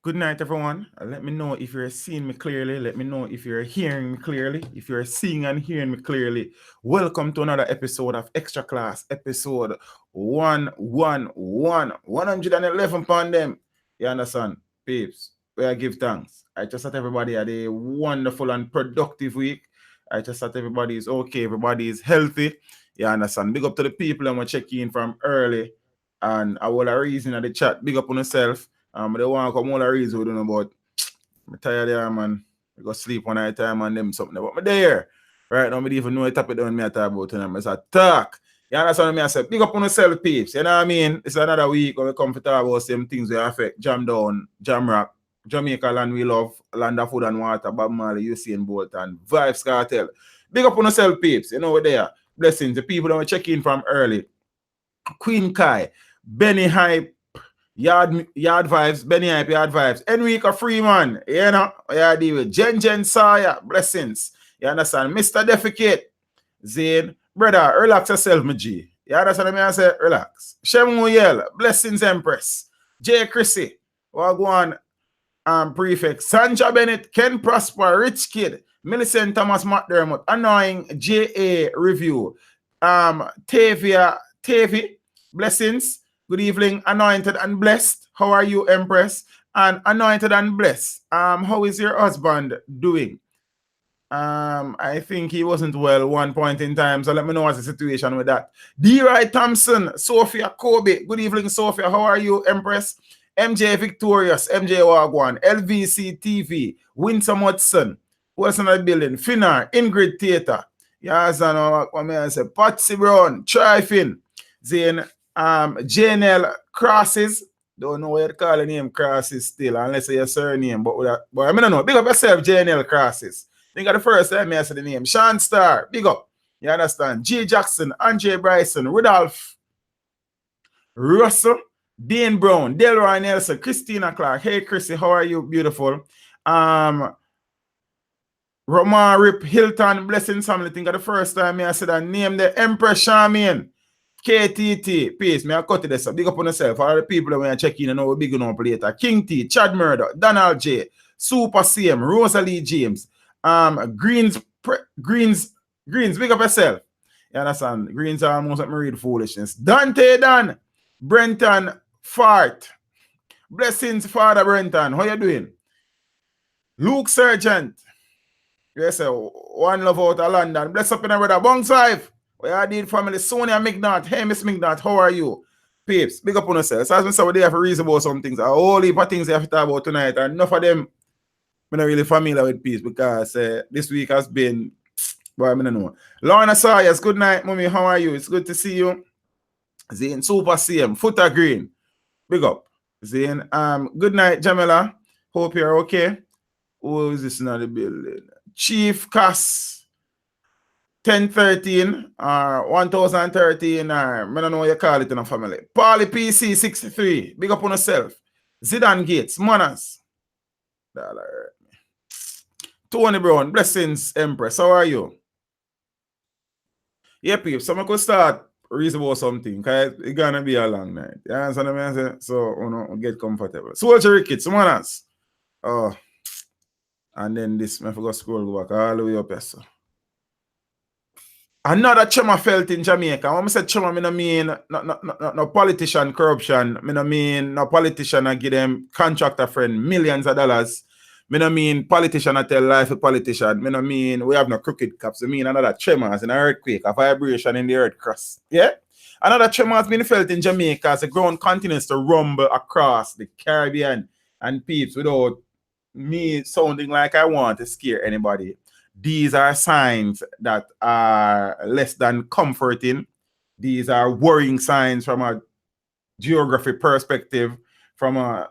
Good night, everyone. Let me know if you're seeing me clearly. Let me know if you're hearing me clearly. If you're seeing and hearing me clearly. Welcome to another episode of Extra Class, episode 111. 111 pound them. You understand? Peeps, where I give thanks. I just thought everybody had a wonderful and productive week. I just thought everybody is okay. Everybody is healthy. You understand? Big up to the people that were checking in from early. And I will reason at the chat. Big up on yourself. They want to come all the reason we don't know about. I'm tired there, man. I go sleep one night time and them something. But I'm there. Right now, I don't even know what topic down me I talk about tonight. It's a talk. You understand me? I say, big up on yourself, peeps. You know what I mean? It's another week when we come to talk about same things that affect Jam Down, Jam Rock, Jamaica land we love, land of food and water, Bob Marley, Usain Bolt, and Vibes Cartel. Big up on yourself, peeps. You know what they are. Blessings. The people that were checking in from early. Queen Kai, Benny Hype, Yard Vibes, Benny Hype, Yard Vibes. Enrico Freeman, you know, I deal with Jen Sawyer, blessings. You understand? Mr. Defecate, Zane, brother, relax yourself, my G. You understand me? I say, relax. Shemu Yell, blessings, Empress. J. Chrissy, Wagwan, Prefect. Sanja Bennett, Ken Prosper, Rich Kid, Millicent Thomas McDermott, Annoying J.A. Review, Tavia, blessings. Good evening, anointed and blessed. How are you, Empress? And anointed and blessed. How is your husband doing? I think he wasn't well one point in time, so let me know what's the situation with that. D.Ray Thompson, Sophia Kobe. Good evening, Sophia. How are you, Empress? MJ Victorious, MJ Wagwan, LVC TV, Winsome Hudson. Who else in the building? Finnar, Ingrid Theater. Yes, I know what I say. Patsy Brown, Trifin, Zane. JNL Crosses. Don't know where to call the name Crosses still, unless it's your surname. But I don't know. Big up yourself, JNL Crosses. Think of the first time I said the name. Sean Star, big up. You understand? G. Jackson, Andre Bryson, Rudolph, Russell, Dean Brown, Delroy Nelson, Christina Clark. Hey, Chrissy, how are you? Beautiful. Roman Rip Hilton, blessings family. Think of the first time I said that name, the Empress Charmian. KTT, peace. May I cut it this up. Big up on yourself. All the people that when you check in and know we're big enough later. King T, Chad Murder, Donald J, Super CM, Rosalie James, Greens, big up yourself. You understand? Greens are almost like me read foolishness. Dante Dan, Brenton Fart. Blessings, Father Brenton. How you doing? Luke Sergeant. Yes, sir. One love out of London. Bless up in a brother. Bungs 5. We are the family. Sonia McNaught. Hey, Miss McNaught. How are you? Peeps, big up on yourself. So as we say, they have to reason about some things. A whole heap of things they have to talk about tonight. And enough of them, I'm not really familiar with peace because this week has been, well, I don't know. Lorna Sayers, good night, mommy. How are you? It's good to see you. Zane, Super CM, Footer Green. Big up. Zane, good night, Jamila. Hope you're okay. Who is this in the building? Chief Cass. 1013 or 1013 or I don't know what you call it in a family. Paulie PC 63. Big up on yourself. Zidane Gates. Manners. Tony Brown. Blessings, Empress. How are you? Yeah, people. So I could start reason about something because it's gonna be a long night. You understand what I mean? So you know, get comfortable. Soldier Rickets, Manners. Oh. And then this, I forgot to scroll back all the way up here. So. Another trauma felt in Jamaica. When I say trauma, I don't mean no politician corruption. I don't mean no politician I give them contractor friend millions of dollars. I don't mean politician I tell life a politician. I don't mean we have no crooked cops. I mean another tremors, an earthquake, a vibration in the earth crust. Yeah? Another tremor has been felt in Jamaica as the ground continues to rumble across the Caribbean and peeps without me sounding like I want to scare anybody. These are signs that are less than comforting. These are worrying signs from a geography perspective, from a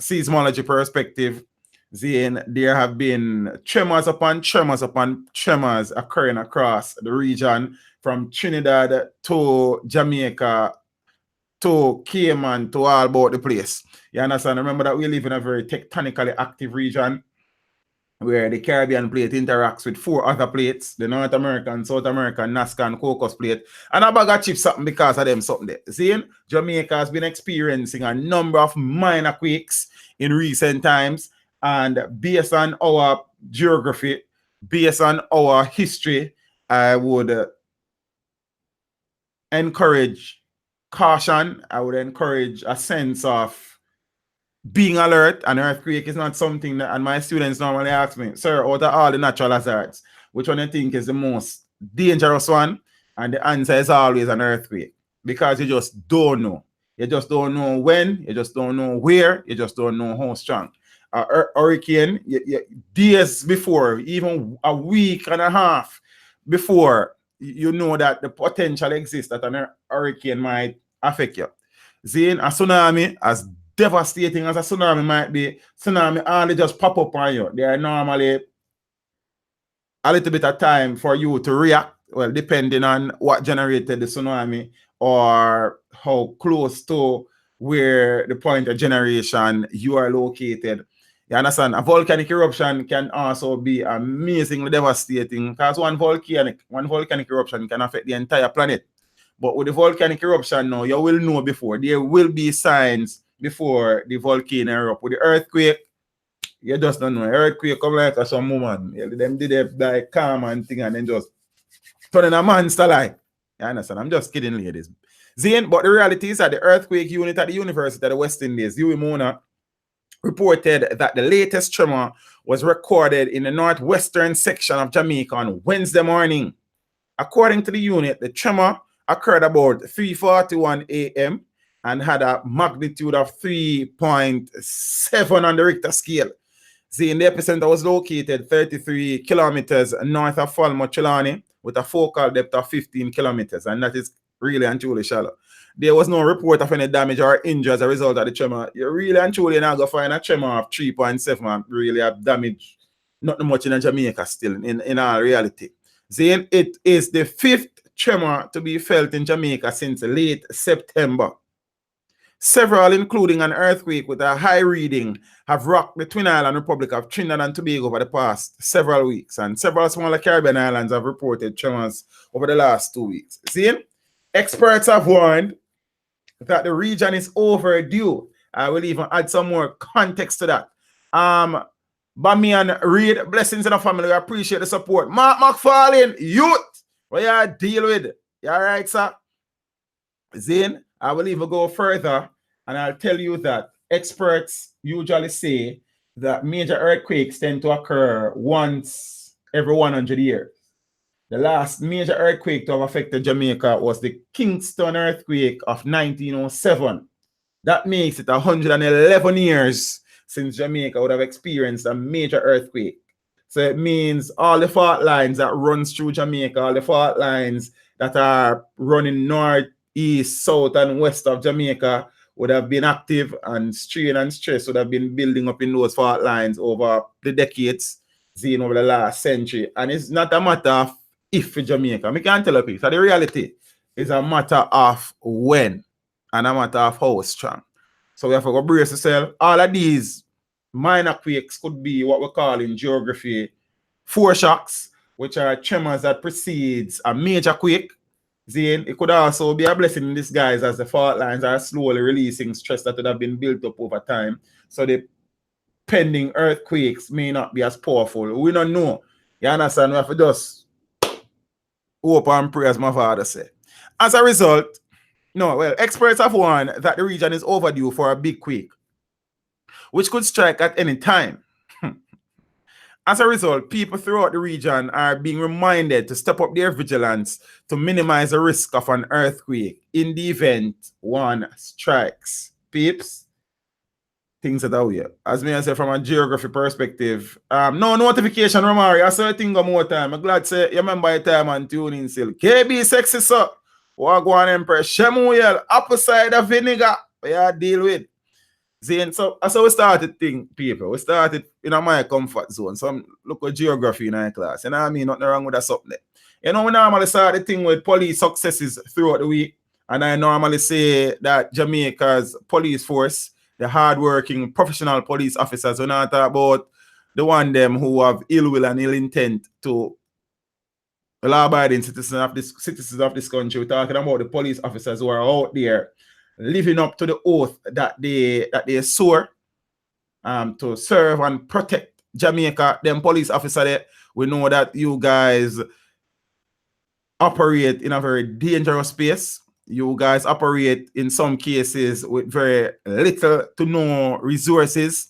seismology perspective. There have been tremors upon tremors upon tremors occurring across the region from Trinidad to Jamaica to Cayman to all about the place. You understand? Remember that we live in a very tectonically active region. where the Caribbean plate interacts with 4 other plates, the North American, South American, Nazca, and Cocos plate, and a bag of chips something because of them something there. See, Jamaica has been experiencing a number of minor quakes in recent times, and based on our geography, based on our history, I would encourage caution. I would encourage a sense of being alert. An earthquake is not something that, and my students normally ask me, sir, out of all the natural hazards, which one do you think is the most dangerous one? And the answer is always an earthquake, because you just don't know. You just don't know when, you just don't know where, you just don't know how strong. A hurricane, days before, even a week and a half before, you know that the potential exists that an hurricane might affect you. Seeing a tsunami, as devastating as a tsunami might be, tsunami only just pop up on you. There are normally a little bit of time for you to react, well, depending on what generated the tsunami or how close to where the point of generation you are located. You understand? A volcanic eruption can also be amazingly devastating, because one volcanic eruption can affect the entire planet. But with the volcanic eruption now, you will know before. There will be signs before the volcano erupt. With the earthquake, you just don't know. Earthquake come like a some woman. Them did it like calm and thing, and then just turn in a monster like. You understand? I'm just kidding, ladies. Zane, but the reality is that the earthquake unit at the University of the West Indies, UWMONA, reported that the latest tremor was recorded in the northwestern section of Jamaica on Wednesday morning. According to the unit, the tremor occurred about 3:41 a.m. and had a magnitude of 3.7 on the Richter scale. The epicenter was located 33 kilometers north of Falmouth, Trelawney, with a focal depth of 15 kilometers, and that is really and truly shallow. There was no report of any damage or injury as a result of the tremor. You really and truly not going to find a tremor of 3.7 and really have damage, not much in Jamaica still, in all reality. Then it is the 5th tremor to be felt in Jamaica since late September. Several, including an earthquake with a high reading, have rocked the Twin Island Republic of Trinidad and Tobago over the past several weeks, and several smaller Caribbean islands have reported tremors over the last 2 weeks. See, experts have warned that the region is overdue. I will even add some more context to that. Bami and Reed, blessings in the family. We appreciate the support. Mark McFarlane, youth, what you deal with? You all right, sir? Zane, I will even go further, and I'll tell you that experts usually say that major earthquakes tend to occur once every 100 years. The last major earthquake to have affected Jamaica was the Kingston earthquake of 1907. That makes it 111 years since Jamaica would have experienced a major earthquake. So it means all the fault lines that runs through Jamaica, all the fault lines that are running north, east, south, and west of Jamaica would have been active, and strain and stress would have been building up in those fault lines over the decades, seen over the last century. And it's not a matter of if for Jamaica. I can't tell you, so the reality is a matter of when and a matter of how strong. So we have to go brace yourself. All of these minor quakes could be what we call in geography foreshocks, which are tremors that precedes a major quake. Then it could also be a blessing in disguise as the fault lines are slowly releasing stress that would have been built up over time. So the pending earthquakes may not be as powerful. We don't know. You understand? We have to just hope and pray, as my father said. As a result, experts have warned that the region is overdue for a big quake, which could strike at any time. As a result, people throughout the region are being reminded to step up their vigilance to minimize the risk of an earthquake in the event one strikes. Peeps, things that are weird. As me I say, from a geography perspective, no notification, Romari. I saw a thing more time. I'm glad to say you remember your time and tune in still. KB sexy, sir. Wagwan Empress. Shemuyel, apple cider vinegar. Yeah, deal with. Zane, so that's how we started thing, people. We started in my comfort zone. Some look at geography in our class. You know what I mean? Nothing wrong with that something. You know, we normally start the thing with police successes throughout the week. And I normally say that Jamaica's police force, the hardworking professional police officers, we not talk about the one them who have ill will and ill intent to law-abiding citizens of this country. We're talking about the police officers who are out there living up to the oath that they swore to serve and protect Jamaica. Them police officers there, we know that you guys operate in a very dangerous space. You guys operate in some cases with very little to no resources.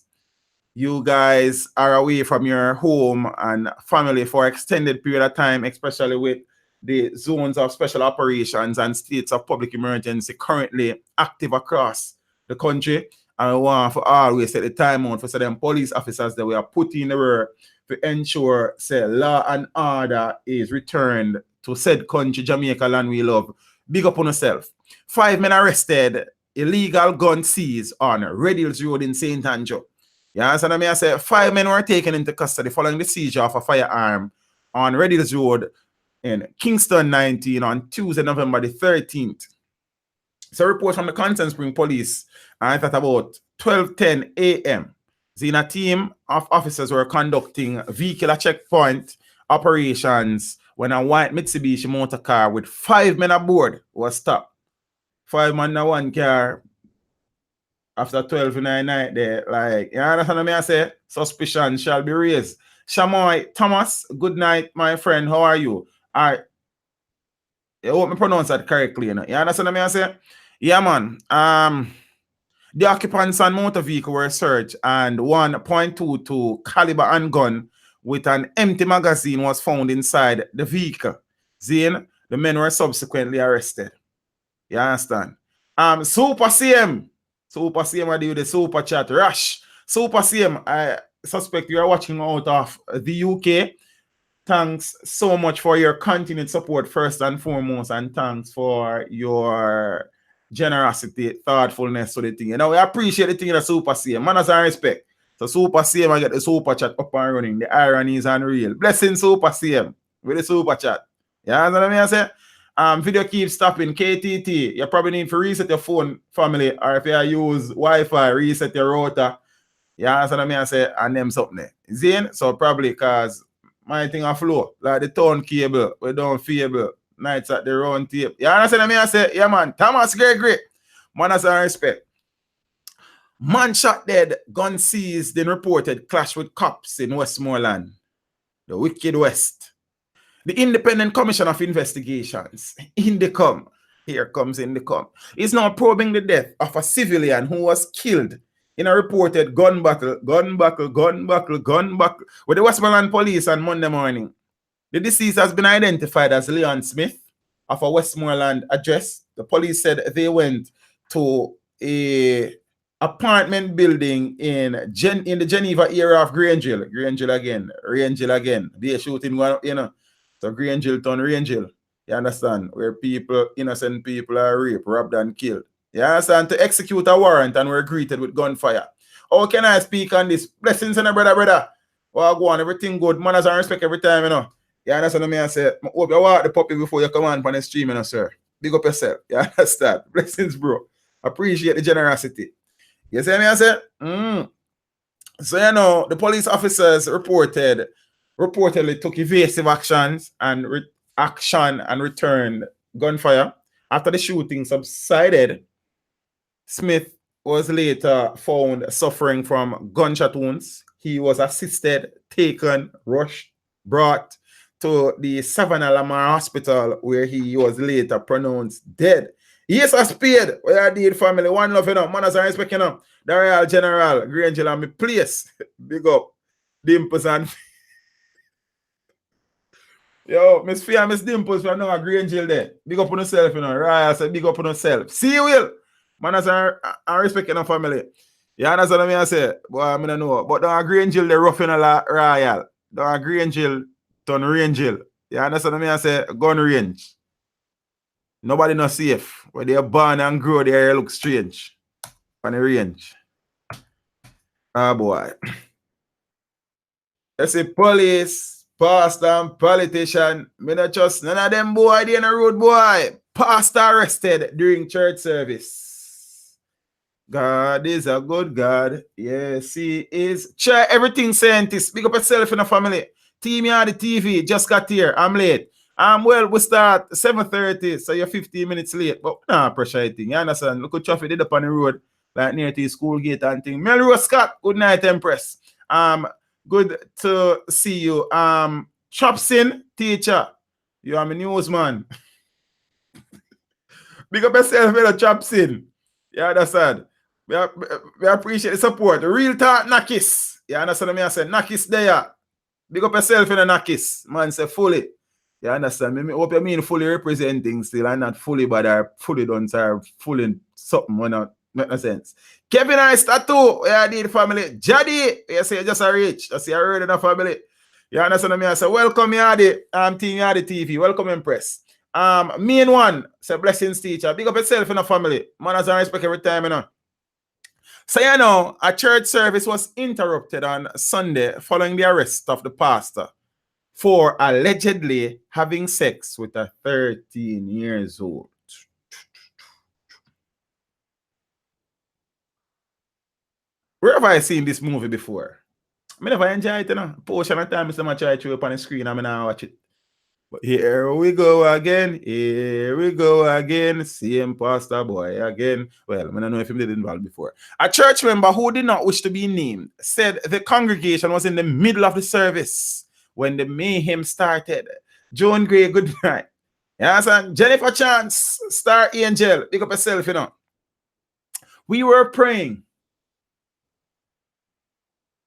You guys are away from your home and family for extended period of time, especially with the zones of special operations and states of public emergency currently active across the country. And I want for always set the time out for them police officers that we are putting in the work to ensure say law and order is returned to said country, Jamaica land we love. Big up on yourself. 5 men arrested, illegal gun seized on Red Hills Road in St. Andrew. You understand what I say? 5 men were taken into custody following the seizure of a firearm on Red Hills Road in Kingston 19 on Tuesday, November the 13th. So a report from the Kingston Spring Police at about 12:10 a.m. A team of officers were conducting vehicular checkpoint operations when a white Mitsubishi motor car with 5 men aboard was stopped. 5 men in one car after 12 in the night there. Like, you understand what I say? Suspicion shall be raised. Shamoy Thomas, good night, my friend. How are you? I hope I pronounce that correctly. You know? You understand what I say? Yeah, man. The occupants and motor vehicle were searched and 1.22 caliber handgun with an empty magazine was found inside the vehicle. Then the men were subsequently arrested. You understand? Super CM. Super CM, I do the super chat. Rush. Super CM, I suspect you are watching out of the UK. Thanks so much for your continued support, first and foremost, and thanks for your generosity, thoughtfulness to the thing. You know, we appreciate the thing that Super CM. Manners and respect. So Super CM, I get the super chat up and running. The irony is unreal. Blessing Super CM with the super chat. You understand what I say? Video keeps stopping. KTT, you probably need to reset your phone, family, or if you use Wi-Fi, reset your router. You understand what I say? And them something there. Zane, so probably because my thing a flow, like the tone cable, we don't fable. Nights at the round tape. You understand what I say? Yeah, man. Thomas, great. Manners and respect. Man shot dead, gun seized, then reported clash with cops in Westmoreland. The Wicked West. The Independent Commission of Investigations, INDECOM, here comes INDECOM, is now probing the death of a civilian who was killed in a reported gun battle with the Westmoreland police on Monday morning. The deceased has been identified as Leon Smith of a Westmoreland address. The police said they went to a apartment building in the Geneva area of Grangeville. Grangeville again. They shooting one, you know. So Grangeville turn Rangeville. You understand? Where people, innocent people are raped, robbed and killed. You understand? To execute a warrant and were greeted with gunfire. How can I speak on this? Blessings on a brother. Well, go on, everything good. Manners and respect every time, you know. You understand what I say? I hope you walk the puppy before you come on the stream, you know, sir. Big up yourself. You understand? Blessings, bro. Appreciate the generosity. You see me, I say? So, you know, the police officers reportedly took evasive actions and returned gunfire. After the shooting subsided, Smith was later found suffering from gunshot wounds. He was assisted, taken, rushed, brought to the Savannah Lamar Hospital, where he was later pronounced dead. Yes, I spared. Where I did family. One love, you know. Manners and respect, you know. The Royal General, Grangeville, and me place. Big up. Dimples and... Yo, Miss Fia, Miss Dimples, we know a Grangeville there. Big up on yourself, you know. Royal said, big up on yourself. See you, Will. Manners and respect, you know, family. You understand what I say? Boy, I don't know. But don't Grangeville, they're rough in a Royal. Don't Grangeville, turn Rangeville. You understand what I say? Gun range. Nobody not safe. Where they are born and grow, they look strange. On the range. Ah, boy. I say police, pastor, and politician. Me not trust none of them boy they in the road, boy. Pastor arrested during church service. God is a good God. Yes, he is. Try everything, scientist. Big up yourself in the family. Team on the TV just got here. I'm late. Well, we start 7:30, so you're 15 minutes late. But nah, pressure thing. You understand? Look at traffic did up on the road, like near to the school gate and thing. Melrose Scott, good night, Empress. Good to see you. Chopsin, teacher. You are my newsman. Big up yourself, fellow Chopsin. You understand? We appreciate the support. The real talk Nakis. You understand what I say? Nakis there. Big up yourself in a Nakis. Man say fully. You understand? I hope you mean fully representing still and not fully but are fully done or fully something when not make no sense. Kevin I tattoo. Yeah, the family. Jaddy. You say just a reach. I see a word in the family. You understand me? I say welcome Yadi. Team Yadi TV. Welcome Impress. Main one, say blessings teacher. Big up yourself in the family. Manners and respect every time, you know. So, you know, a church service was interrupted on Sunday following the arrest of the pastor for allegedly having sex with a 13 years old. Where have I seen this movie before? I never enjoy it, you know. Portion of time, I try to up on the screen, I now watch it. But here we go again. Here we go again. Same pastor boy again. Well, I don't know if he did involved before. A church member who did not wish to be named said the congregation was in the middle of the service when the mayhem started. Joan Gray, good night. Yes, and Jennifer Chance, Star Angel, pick up yourself, you know. We were praying,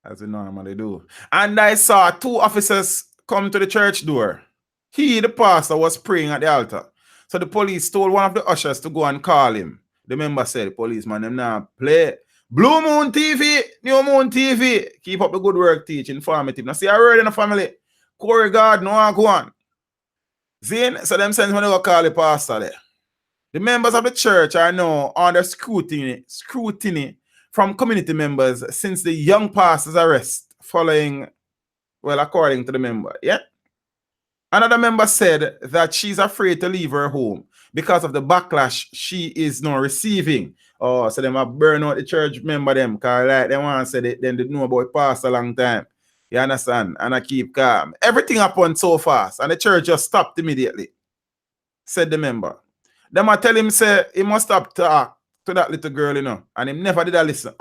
as we normally do, and I saw two officers come to the church door. He, the pastor, was praying at the altar. So the police told one of the ushers to go and call him. The member said, policeman, them now play. Blue Moon TV, New Moon TV. Keep up the good work, teach, informative. Now see, I heard in the family. Corey God, no go on. Zane, so them sends when they go call the pastor there. The members of the church are now under scrutiny from community members since the young pastor's arrest following, well, according to the member, yeah? Another member said that she's afraid to leave her home because of the backlash she is now receiving. Oh, so them have burn out the church member them, because like they want to say then they know about past a long time. You understand? And I keep calm. Everything happened so fast, and the church just stopped immediately, said the member. Them I tell him, say, he must stop talk to that little girl, you know, and him never did a listen.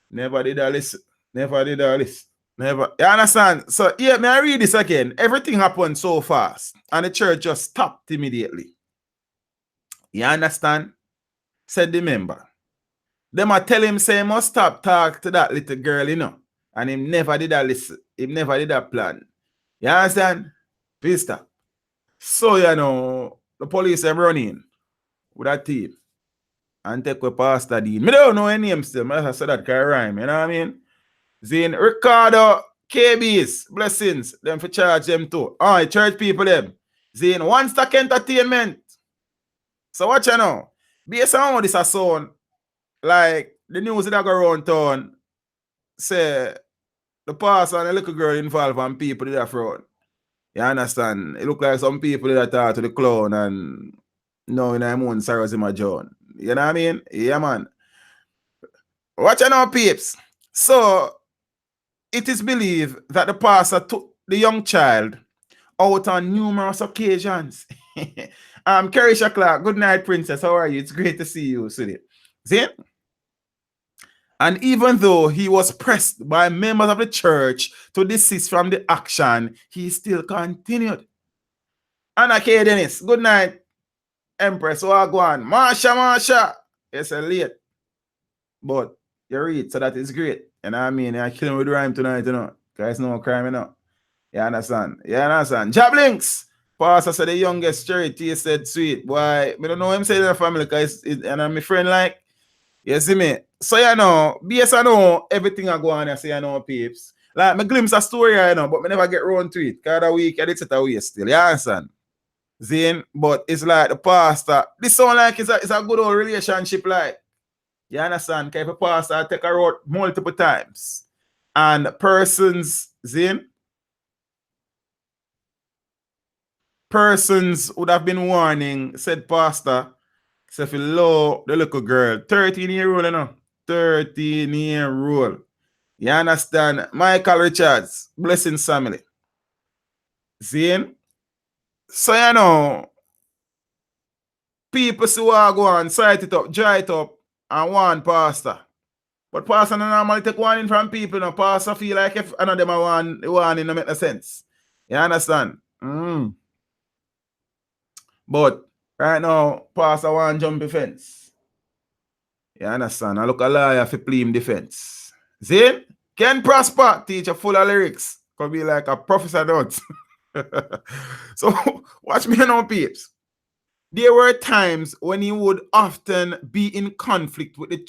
Never did a listen. Never did a listen. Never. You understand? So, yeah, may I read this again? Everything happened so fast, and the church just stopped immediately. You understand? Said the member. Them I tell him, say, he must stop talk to that little girl, you know, and him never did a listen. Him never did a plan. You understand? Please stop. So, you know, the police are running with a team and take with Pastor Dean. Me don't know any name still. I said that can rhyme, you know what I mean? Zane, Ricardo, KBs, blessings, them for charge them too. Church people them. Zane, one stack entertainment. So what you know? Based on how this a sound, like the news that go around town, say the pastor and the little girl involved and people did that fraud. You understand? It look like some people that talk to the clown and no, in I'm on sorrows in my John. You know what I mean? Yeah, man. Watch out now, peeps. So it is believed that the pastor took the young child out on numerous occasions. Kerisha Clark, good night, princess. How are you? It's great to see you, Sudi. See? And even though he was pressed by members of the church to desist from the action, he still continued. Anna K. Dennis, good night, Empress. Oh, go on. Marsha. It's a late. But you read, so that is great. And I mean, I kill him with rhyme tonight, you know. Because no crime, you know. You understand? You understand? Jablinks. Pastor said the youngest cherry tasted sweet. Boy, I don't know him saying in the family because and I'm my friend like, you see me? So you know, BS I know everything I go on, I say I know peeps. Like my glimpse a story, I know, but I never get around to it. Because that week I did set away still. You understand? Zane, but it's like the pastor. This sound like it's a good old relationship, like. You understand? Because if a pastor take a road multiple times and persons would have been warning said pastor So if you love the little girl, 13-year-old, you know, 13-year-old. You understand? Michael Richards, Blessings family. See? So, you know, people who are going, sight it up, dry it up, and one pastor. But pastor no normally take one in from people. No, pastor feel like if another them are one in no make no sense. You understand? But right now, pastor want jump defense. You understand? I look a lawyer for plea him defense. See? Ken Prosper, teacher full of lyrics. Could be like a professor notes. So watch me now, peeps. There were times when he would often be in conflict with the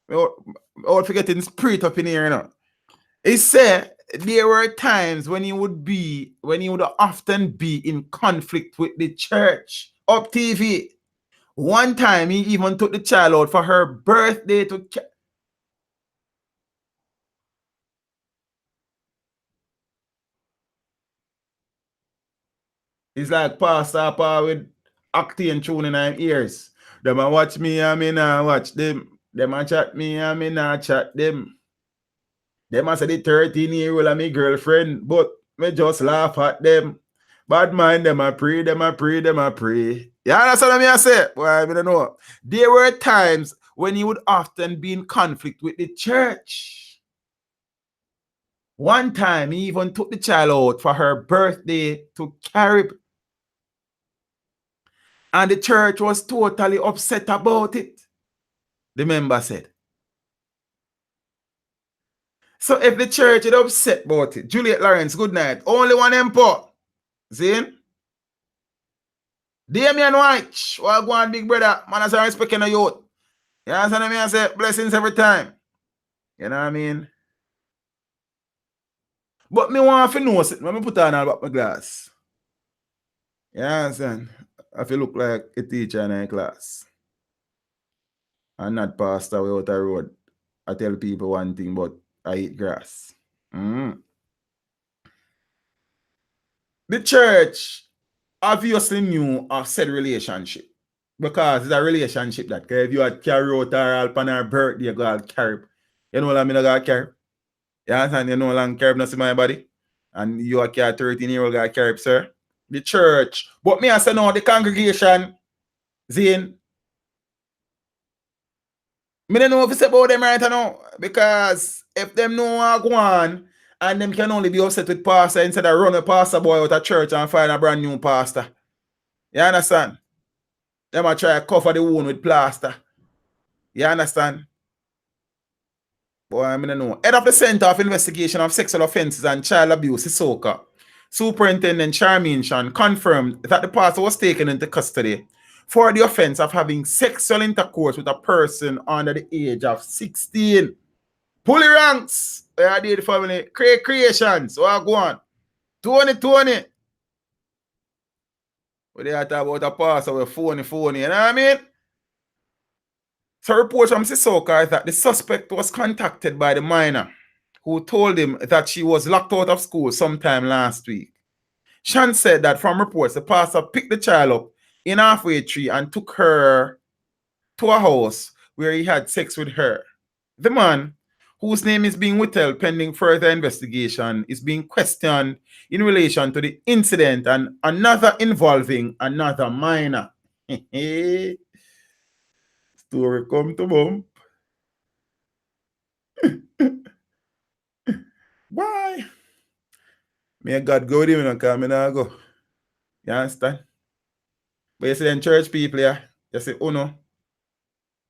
I would forgetting spirit up in here, you know. He said there were times when he would often be in conflict with the church up TV. One time he even took the child out for her birthday to it's like Pastor Paul with acting tune in my ears. Them a watch me, I mean watch them. Them a chat me, I mean chat them. Them a say the 13-year-old and my girlfriend, but me just laugh at them. Bad mind, them a pray, them a pray, them a pray. Yeah, that's what I say. Well, I don't know. There were times when he would often be in conflict with the church. One time, he even took the child out for her birthday to Carib. And the church was totally upset about it. The member said. So if the church is upset about it, Juliet Lawrence, good night. Only one import. Zane? Damian White, well, go on, big brother. Man, as I respect the youth. You understand what I mean? I say blessings every time. You know what I mean? But me want to know something. Let me put on all about my glass. You understand? I feel look like a teacher in a class. I'm not pastor without a road. I tell people one thing, but I eat grass. The church obviously knew of said relationship. Because it's a relationship that if you had carry out her on her birthday, you go carry. You know what I mean? I got carry. You understand? You know long carry not see my body. And you are 13-year-old guy carry, sir. The church. But me I say no, the congregation, Zane. Me don't know if it's about them right now. Because if them know what go on, and them can only be upset with pastor instead of run a pastor boy out of church and find a brand new pastor. You understand? Them a try to cover the wound with plaster. You understand? Boy, I don't know. Head of the Center of Investigation of Sexual Offences and Child Abuse, SOCA, Superintendent Charmaine Shan confirmed that the pastor was taken into custody for the offense of having sexual intercourse with a person under the age of 16. Pulley ranks. I did the family. Creations. So I go on. 2020. What they are talking about a pastor with phony, you know what I mean? So reports from Sissoko is that the suspect was contacted by the minor who told him that she was locked out of school sometime last week. Shan said that from reports, the pastor picked the child up in halfway tree and took her to a house where he had sex with her. The man, whose name is being withheld pending further investigation, is being questioned in relation to the incident and another involving another minor. Story come to bump. Why? May God go with him and come and go. You understand? But you see them church people, yeah, you say, Uno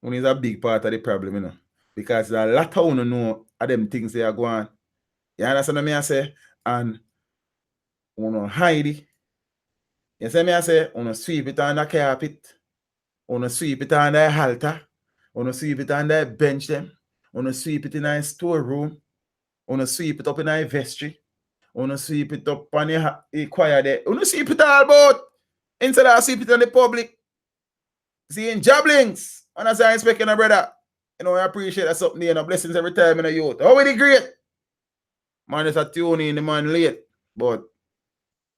is a big part of the problem, you know. Because a lot of Uno know of them things they are going. You understand what I say? And Uno hide it. You see me I say, Uno sweep it on the carpet. Uno sweep it on the halter. Uno sweep it on the bench them. Uno sweep it in a storeroom. Uno sweep it up in a vestry. Uno sweep it up on the choir there. Uno sweep it all about. Instead of sweep it on the public. Seeing jabblings. And as I expecting a brother. You know, I appreciate that something, you know, blessings every time in a youth. How are they great? Man is a tune in the man late. But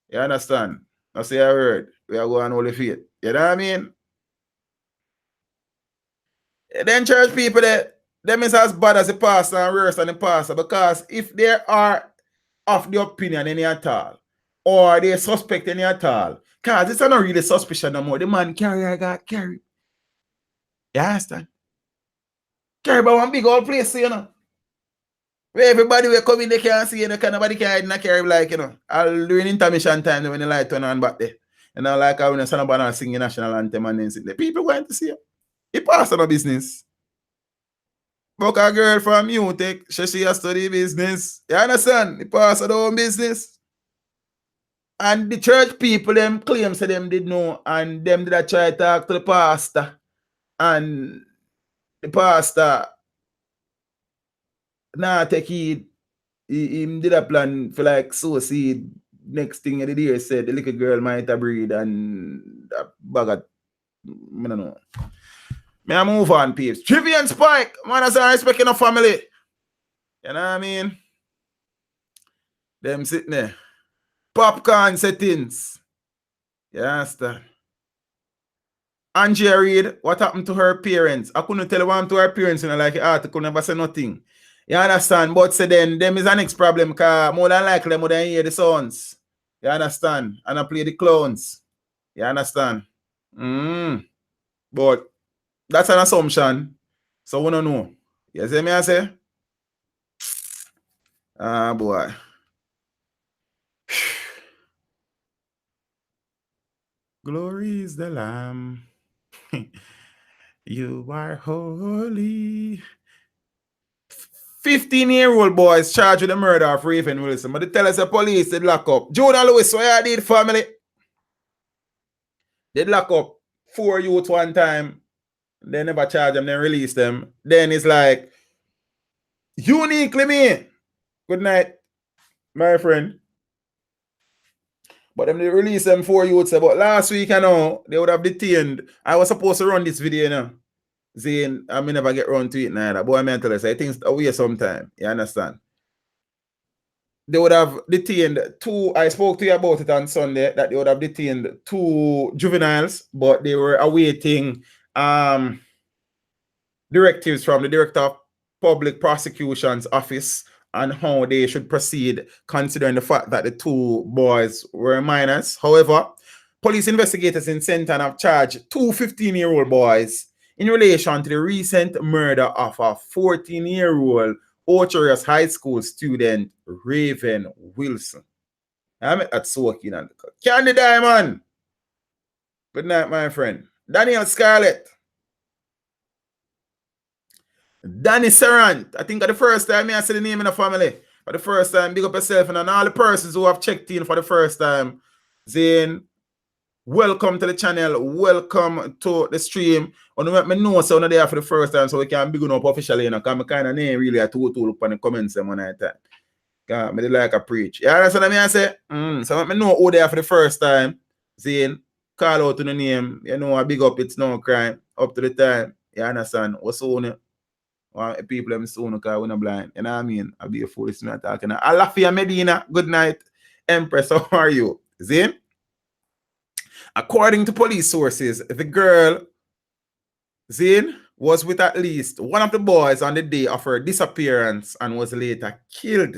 you understand? I say I heard. we are going holy faith. You know what I mean? Then church people, them is as bad as the pastor and worse than the pastor, because if they are of the opinion any at all, or they suspect any at all, because it's not really suspicion no more. The man got carry. You understand? Carry by one big old place, you know. Where everybody will come in, they can't see, you know, nobody can hide in a carry, like, you know. I'll do an intermission time when the light turn on back there. And I like how when the son of Banana sing the national anthem and then sit there. People going to see it. He passed on a business. Book a girl from Utah, she has study business. You understand? He passed on own business. And the church people, them claim say them did know, and them did I try to talk to the pastor. And the pastor nah take it. He did a plan for like sow seed. Next thing of the year said the little girl might have breed and a bag of, I don't know. May I move on, peeps. Trivy and Spike, man, as I respect in a family. You know what I mean? Them sitting there. Popcorn settings. You understand? Angie Reid, what happened to her parents? I couldn't tell what happened to her parents, you know, like article never say nothing. You understand? But say then, them is the next problem, because more than likely, more than hear the sounds. You understand? And I play the clowns. You understand? But that's an assumption. So we don't know. You see me I say? Ah, boy. Glory is the Lamb. You are holy. 15-year-old boys charged with the murder of Raven Wilson. But they tell us the police did lock up. Jonah Lewis, what you did, family? They lock up 4 youths one time. They never charge them, then release them. Then it's like, uniquely me. Good night, my friend. But them they release them 4 youths. But last week, I know, they would have detained. I was supposed to run this video, you know. Saying, I may never get around to it neither. Boy, I mean, tell us, I think it's away sometime. You understand? They would have detained 2. I spoke to you about it on Sunday, that they would have detained 2 juveniles, but they were awaiting directives from the Director of Public Prosecution's Office on how they should proceed, considering the fact that the 2 boys were minors. However, police investigators in Senton have charged 2 15-year-old boys in relation to the recent murder of a 14-year-old Ochoreas High School student, Raven Wilson. I'm at soaking on the cut. Candy Diamond. Good night, my friend. Daniel Scarlett. Danny Serrant. I think for the first time I see the name in the family. For the first time, big up yourself and all the persons who have checked in for the first time. Zane, welcome to the channel. Welcome to the stream. And let me know so you're there for the first time so we can begin up officially, you know, because I kind of name really a to look on the comments one night time. I like a preach. You understand what I say? So let me know who there for the first time. Zane, call out to the name. You know, a big up, it's no crime. Up to the time. You understand? What's on it? People them soon because we're not blind. You know what I mean? I'll be a foolish man talking. Alafia Medina, good night. Empress, how are you? Zane? According to police sources, the girl, Zane, was with at least one of the boys on the day of her disappearance and was later killed.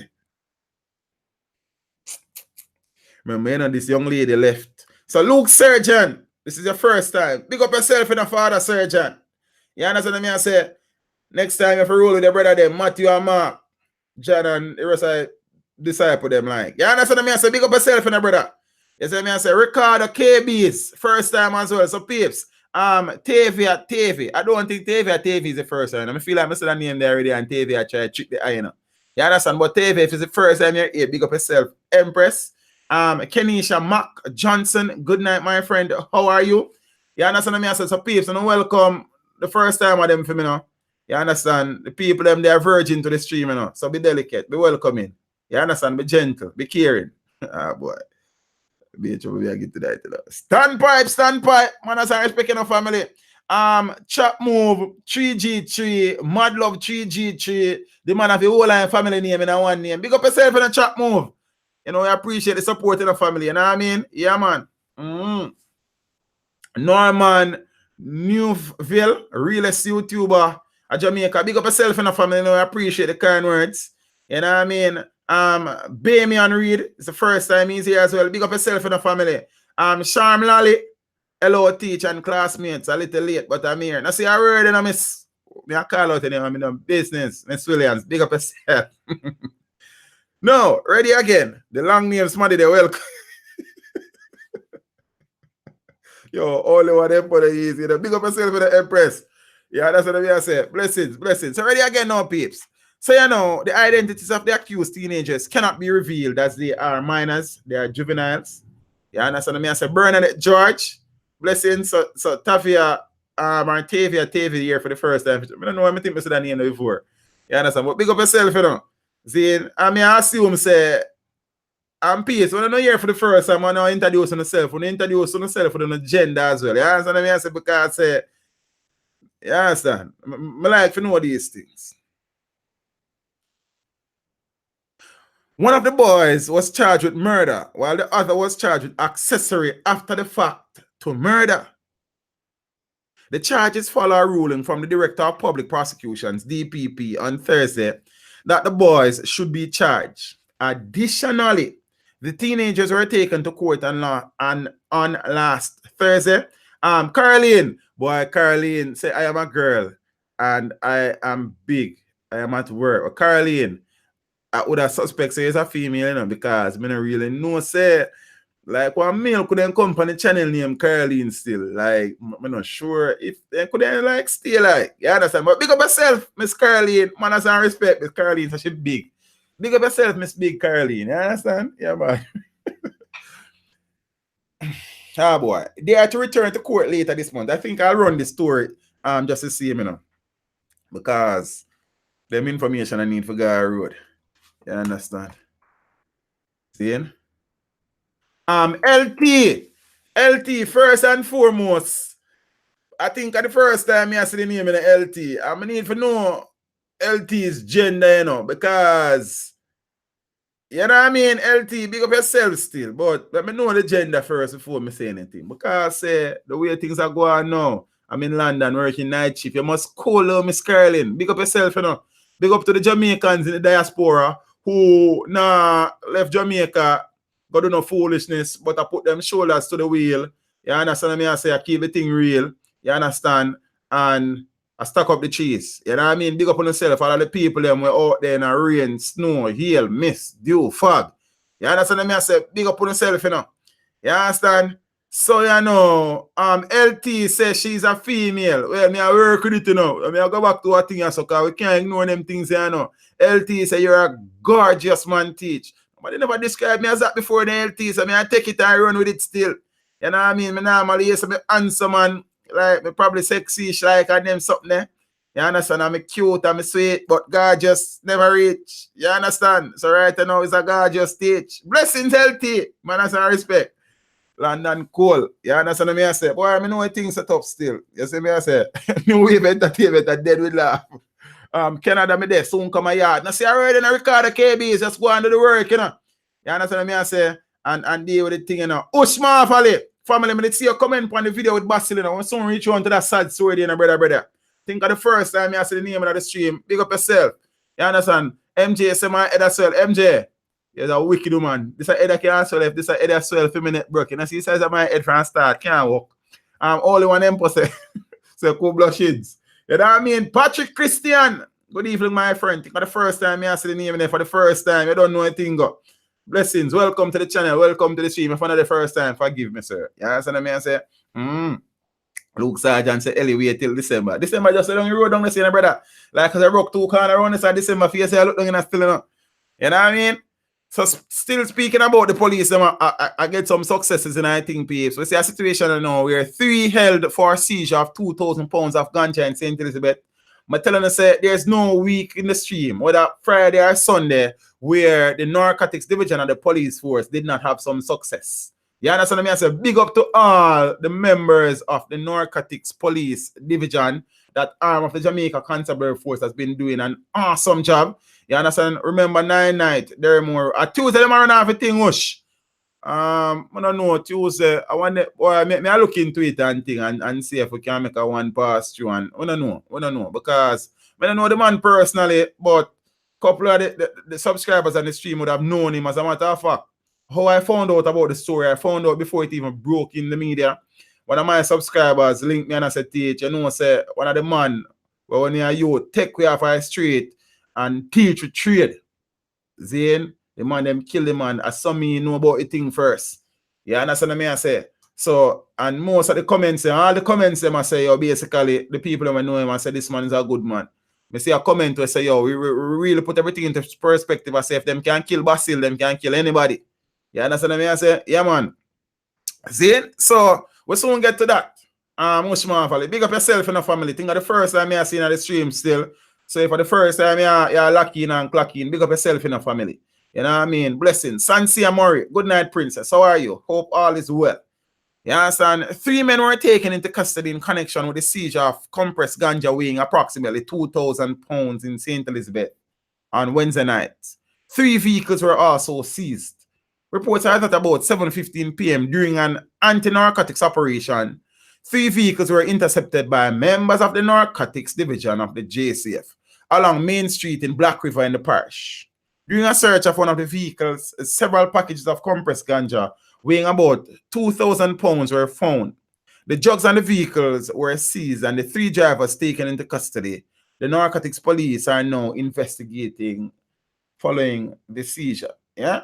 Remember, you know, this young lady left. So, Luke Surgeon, this is your first time. Big up yourself in a father surgeon. You understand what I say? Next time, if you roll with your brother, them, Matthew and Mark, John and the rest of disciple them like. You understand what I say? Big up yourself in a brother. You see me I say Ricardo KB's first time as well. So peeps, Tavia. I don't think Tavia is the first time. I feel like I said the name there already and Tavia try to trick the eye, you know. You understand? But Tavia, if it's the first time you're here, big up yourself. Empress. Kenisha Mac Johnson. Good night, my friend. How are you? You understand what I say? So peeps, and welcome the first time of them for me now. You understand? The people them they are virgin to the stream, you know. So be delicate, be welcoming. You understand? Be gentle, be caring. Ah boy. Be trouble, we get to that. Standpipe. Man, as I respect your family. Chop Move 3G3, Mad Love 3G3. The man have the whole line family name in one name. Big up yourself in a Chop Move. You know, I appreciate the support in the family. You know what I mean? Yeah, man. Norman Newville, realest YouTuber at Jamaica. Big up yourself in the family. You know, I appreciate the kind words. You know what I mean? Bamian Reed, it's the first time he's here as well. Big up yourself in the family. Sharm Lally, hello teacher and classmates. A little late, but I'm here. Now see, I heard and I miss. I call out the name. I'm in the business. Miss Williams, big up yourself. No, ready again. The long name smarty, they welcome. Yo, only one them for the easy. Big up yourself with the Empress. Yeah, that's what I say. Blessings, blessings. So ready again now, peeps. So you know, the identities of the accused teenagers cannot be revealed as they are minors, they are juveniles. You understand me? I say Bernadette George, blessings. So Tavia, Tavia here for the first time. I don't know why I think I said that name before. You understand? But big up yourself, you know. See, I mean, I assume say I'm peace. When I'm not here for the first time, I'm not introducing myself. When I introduce myself for the gender as well. You understand what I say? Because you understand? I like to know these things. One of the boys was charged with murder, while the other was charged with accessory after the fact to murder. The charges follow a ruling from the Director of Public Prosecutions, DPP, on Thursday that the boys should be charged. Additionally, the teenagers were taken to court on last Thursday. Caroline say, I am a girl and I am big. I am at work. Caroline, I would have suspect say it's a female, you know, because I don't really know, say, like, one male couldn't come on the channel name Caroline still. Like, I'm not sure if they couldn't, like, stay like, you understand? But big up yourself, Miss Caroline. Man, has some respect, Miss Caroline, so she big. Big up yourself, Miss Big Caroline. You understand? Yeah, man. Boy. They are to return to court later this month. I think I'll run the story just to see him, you know. Because them information I need for Gar Road. You understand? Seeing? LT, first and foremost. I think at the first time I see the name in the LT, I need to know LT's gender, you know, because you know what I mean? LT, big up yourself still, but let me know the gender first before me say anything. Because the way things are going now, I'm in London working night shift. You must call Miss Caroline. Big up yourself, you know. Big up to the Jamaicans in the diaspora who left Jamaica, got do no foolishness, but I put them shoulders to the wheel. You understand me? I say I keep the thing real. You understand? And I stack up the cheese. You know what I mean? Big up on yourself. All of the people them were out there in the rain, snow, hail, mist, dew, fog. You understand me? I say big up on yourself, you know. You understand? So you know, LT says she's a female. Well, me I work with it, you know. I mean, I go back to what thing and so because we can't ignore them things, you know. LT say you're a gorgeous man, teach. But they never described me as that before the LT. So I take it and run with it still. You know what I mean? Me normally used to be handsome and like me probably sexy, like and them something there. You understand? I'm cute, I'm sweet, but God just never reach. You understand? So right now it's a God just teach. Blessings, LT. Man, that's some respect. London cool. You understand me? I say, boy, I know things are tough still. You see me? I say, new wave entertainment are dead with laugh. Canada me there soon come a yard. Now see I already record the KBs, just go on to the work, you know. You understand me? I say, and deal with the thing, you know. Ushma family, me see you comment on the video with Basil, you know. When someone reach on to that sad story, you know, brother. Think of the first time I see the name of the stream. Big up yourself. You understand? MJ say my head as well. MJ. You're a wicked woman. This is a head that can't swell. This is a head as well for minute broken. You see, size of my head from start can't walk. Only one emperor say, so cool blushes. You know what I mean? Patrick Christian. Good evening, my friend. Think of the first time I see the name in there for the first time. You don't know anything. Go. Blessings. Welcome to the channel. Welcome to the stream. If I know the first time, forgive me, sir. You understand what I say? Luke Sergeant say, Ellie, wait till December. December just down the road down the scene, brother. Like, because I broke 2 corners around this December for you, say, I look down and still, you know. You know what I mean? So, still speaking about the police, I get some successes in I think, peeps. We see a situation now where 3 held for a seizure of 2,000 pounds of ganja in St. Elizabeth. I'm telling you, say, there's no week in the stream, whether Friday or Sunday, where the Narcotics division of the police force did not have some success. You understand me? I say big up to all the members of the Narcotics Police Division, that arm of the Jamaica Constabulary Force has been doing an awesome job. You understand? Remember 9 night, there more. At Tuesday, them run off a thing, whoosh. I don't know Tuesday. I want me I look into it and thing and see if we can make a one pass through and we don't know because I don't know the man personally, but couple of the subscribers on the stream would have known him. As a matter of fact, how I found out about the story, I found out before it even broke in the media. One of my subscribers linked me and I said, teach, you know, say one of the man when you take way off our street and teach you trade. Zane, the man them kill the man. As some me know about the thing first. Yeah, understand what I say? So, and most of the comments, all the comments them I say, yo, basically, the people who know him, I say, this man is a good man. I see a comment where say, yo, we really put everything into perspective. I say, if them can kill Basil, them can kill anybody. Yeah, understand what I say? Yeah, man. Zane, so, we soon get to that. Much more, big up yourself in the family. Think of the first time I seen on the stream still. So for the first time you're lucky and clocking, big up yourself in the family. You know what I mean? Blessings. Sansia Murray. Good night, princess. How are you? Hope all is well. You understand? 3 men were taken into custody in connection with the seizure of compressed ganja weighing approximately 2,000 pounds in St. Elizabeth on Wednesday night. 3 vehicles were also seized. Reports are that about 7:15 p.m. during an anti-narcotics operation, 3 vehicles were intercepted by members of the Narcotics Division of the JCF along Main Street in Black River in the parish. During a search of one of the vehicles, several packages of compressed ganja weighing about 2,000 pounds were found. The drugs and the vehicles were seized and the 3 drivers taken into custody. The narcotics police are now investigating following the seizure. Yeah?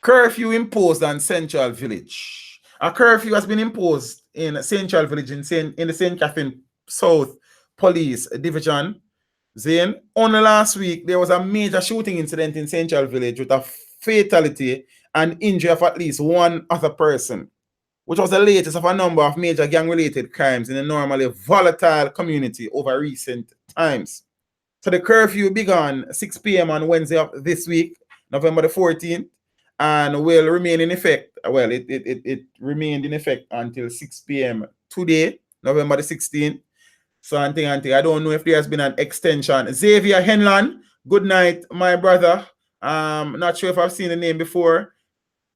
Curfew imposed on Central Village. A curfew has been imposed in Central Village in the St. Catherine South Police Division. Zane, only last week, there was a major shooting incident in Central Village with a fatality and injury of at least 1 other person, which was the latest of a number of major gang-related crimes in a normally volatile community over recent times. So the curfew began 6 p.m. on Wednesday of this week, November the 14th, and will remain in effect. Well, it remained in effect until 6 p.m. today, November the 16th. So, I don't know if there has been an extension. Xavier Henlan, good night, my brother. Not sure if I've seen the name before.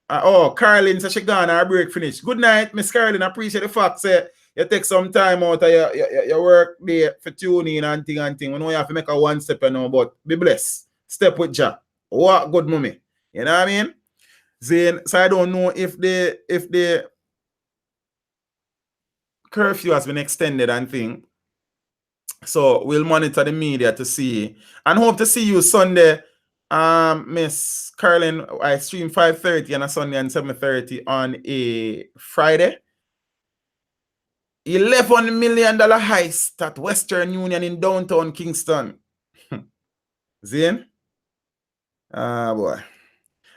Carolyn says she gone, our break finished. Good night, Miss Carolyn. I appreciate the fact that you take some time out of your work day for tuning and thing. We know you have to make a one step, but be blessed. Step with Jah. What good mommy. You know what I mean? Zane, so I don't know if the curfew has been extended and thing. So we'll monitor the media to see and hope to see you Sunday. Miss Carolyn, I stream 5:30 on a Sunday and 7:30 on a Friday. $11 million heist at Western Union in downtown Kingston. Zane? Boy.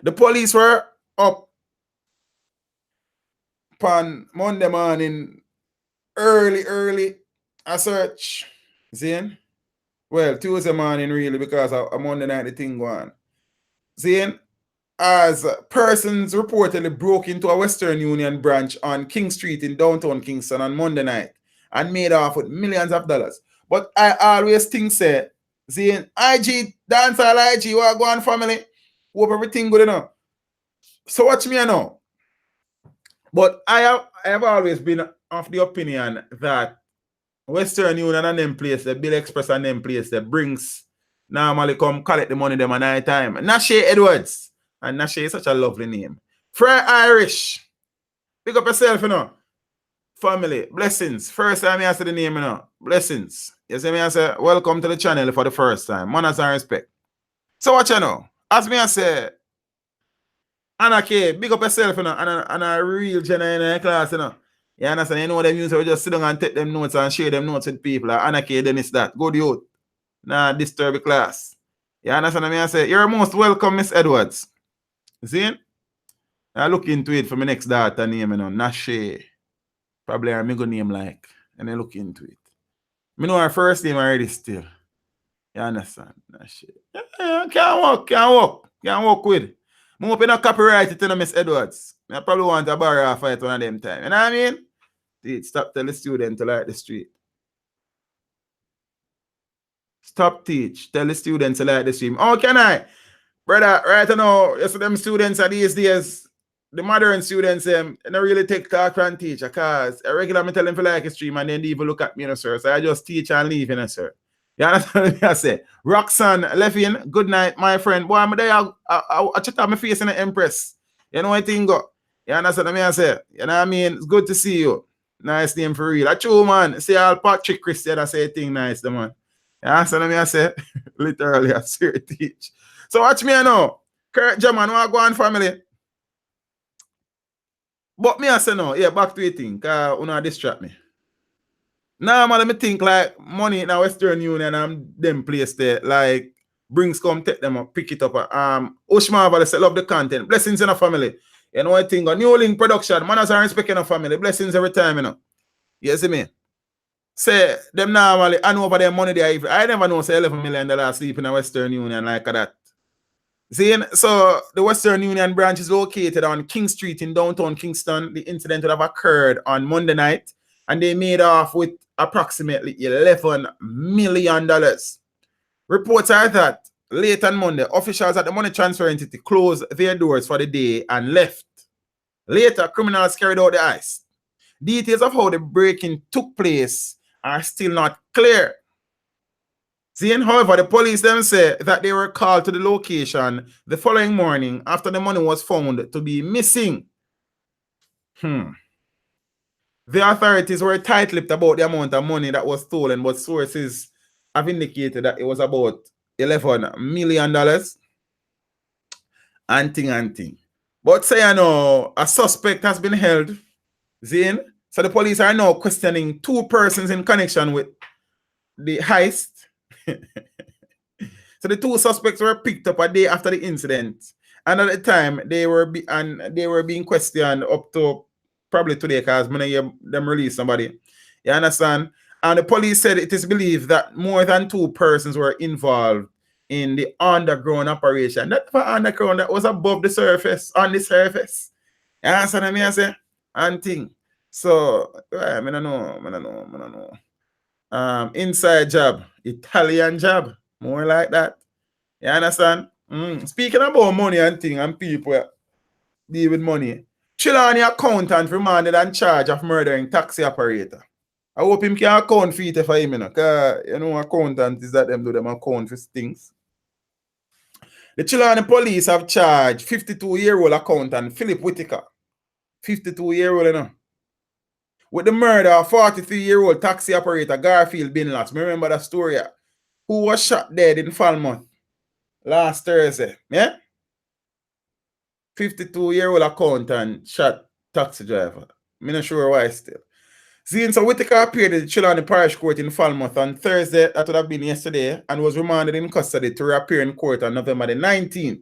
The police were up on Monday morning early a search. Zane? Well, Tuesday morning really because of Monday night the thing going. Zane, as persons reportedly broke into a Western Union branch on King Street in downtown Kingston on Monday night and made off with millions of dollars. But I always think, say, Zane, IG, dancehall IG, what go on family? Hope everything good enough. So watch me now. But I have always been of the opinion that Western Union and them place, the Bill Express and them place, that brings normally come collect the money them at night time. Nashe Edwards. And Nashe is such a lovely name. Fry Irish. Pick up yourself, you know. Family. Blessings. First time I say the name, you know. Blessings. You see me, I say, welcome to the channel for the first time. Manners and respect. So what you know? As me I say, Anarchy, big up yourself, you know, and a real genuine class, you know. You understand? You know them users just sit down and take them notes and share them notes with people. Anarchy, then it's that. Good youth. Nah, disturb the class. You understand what I say? You're most welcome, Miss Edwards. See? I look into it for my next daughter name, you know, Nashe. Probably her middle name like. And I look into it. I know her first name already still. You understand? Nashe. Yeah, can't walk with. I hope you not copyright it, you know, Miss Edwards. I probably want to borrow off it one of them time. You know what I mean? Stop telling the student to like the street. Stop teach. Tell the students to like the stream. Oh, can I? Brother, right now, you see them students are these days, the modern students, they don't really take talk from teacher because a regular me tell them for like a stream and then they even look at me, sir. So I just teach and leave, sir. You understand what I say? Roxanne, left in, good night, my friend. Boy, I'm there, I chat out my face in the Empress. You know what I think? You understand what I say? You know what I mean? It's good to see you. Nice name for real. That's true, man. See all Patrick Christian, I say thing nice, the man. You understand what I say? Literally, I see teach. So watch me now. Kurt German, want to go on family? But me I say no. Yeah, back to the thing. Because you know distract me. Now, man, let me think like money in Western Union and them place there. Like, brings come take them up, pick it up. Ushma, say love the content. Blessings in a family. You know what I think? A new link production. Manners are respecting a family. Blessings every time, you know. You see me? Say, them normally, I know over their money there. I never know, say $11 million sleep in a Western Union like that. See, so the Western Union branch is located on King Street in downtown Kingston. The incident would have occurred on Monday night, and they made off with approximately $11 million. Reports are that late on Monday, officials at the money transfer entity closed their doors for the day and left. Later, criminals carried out the heist. Details of how the break-in took place are still not clear. However, the police then say that they were called to the location the following morning after the money was found to be missing. The authorities were tight-lipped about the amount of money that was stolen, but sources have indicated that it was about $11 million. And thing. But say, you know, a suspect has been held. So the police are now questioning 2 persons in connection with the heist. So the 2 suspects were picked up a day after the incident, and at the time they were being questioned up to probably today because many of them released somebody. You understand? And the police said it is believed that more than 2 persons were involved in the underground operation. Not for underground, that was above the surface, on the surface. You understand what I say? And thing. So I don't know. Inside job, Italian job. More like that. You understand? Speaking about money and thing and people deal with money, Chilani accountant remanded and charged of murdering taxi operator. I hope him can account for it for him, because you know accountant is that them do them account for things. The Chilani police have charged 52-year-old accountant Philip Whitaker, 52-year-old, you know, with the murder of 43-year-old taxi operator Garfield Binlots. Remember that story? Who was shot dead in Falmouth last Thursday. Yeah? 52-year-old accountant shot taxi driver. I'm not sure why still. So Whitaker appeared at the Chilani Parish Court in Falmouth on Thursday, that would have been yesterday, and was remanded in custody to reappear in court on November the 19th.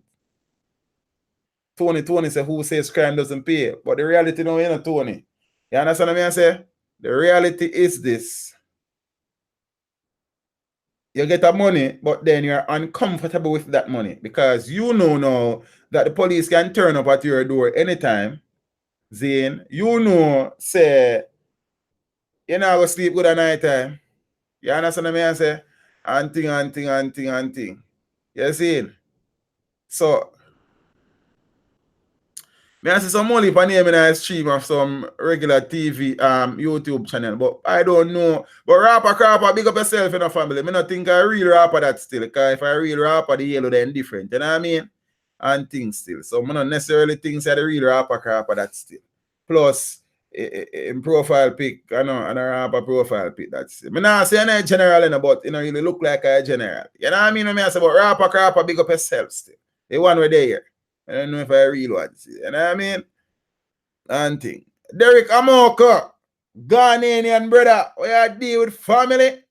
Tony said, who says crime doesn't pay? But the reality no, you know, Tony. You understand what I say? The reality is this. You get that money, but then you're uncomfortable with that money because you know now that the police can turn up at your door anytime. Zane, you know, say, you're not going to sleep good at night time. You understand what I say? And thing. You see? So, I see some money for name in a stream of some regular TV, YouTube channel, but I don't know. But rapper, crapper, big up yourself in a family. I don't think a real rapper that still, because if a real rapper, the yellow then different, you know what I mean? And things still. So I don't necessarily think that the real rapper, crapper that still. Plus, in profile pic, I know, and a rapper profile pic, that's it. I not say I'm general, but you know, you look like a general. You know what I mean? When I say about rapper, crapper, big up yourself still. The one where they here. I don't know if I real one. You know what I mean? And thing. Derek Amoka, Ghanaian brother, we are deal with family.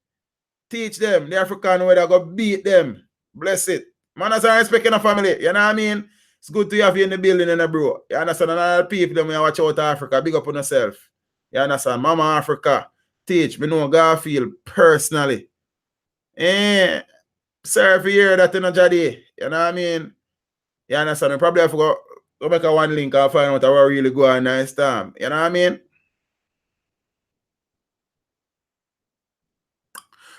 Teach them. The African way they go beat them. Bless it. Manners are respecting a family. You know what I mean? It's good to have you in the building, and bro. You understand? And all the people them when you watch out Africa, big up on yourself. You understand? Mama Africa. Teach. Me know Garfield personally. Sorry for hear that in a jadi. You know what I mean? You understand? I probably have to go make a one link and find out how I really go on nice time. You know what I mean?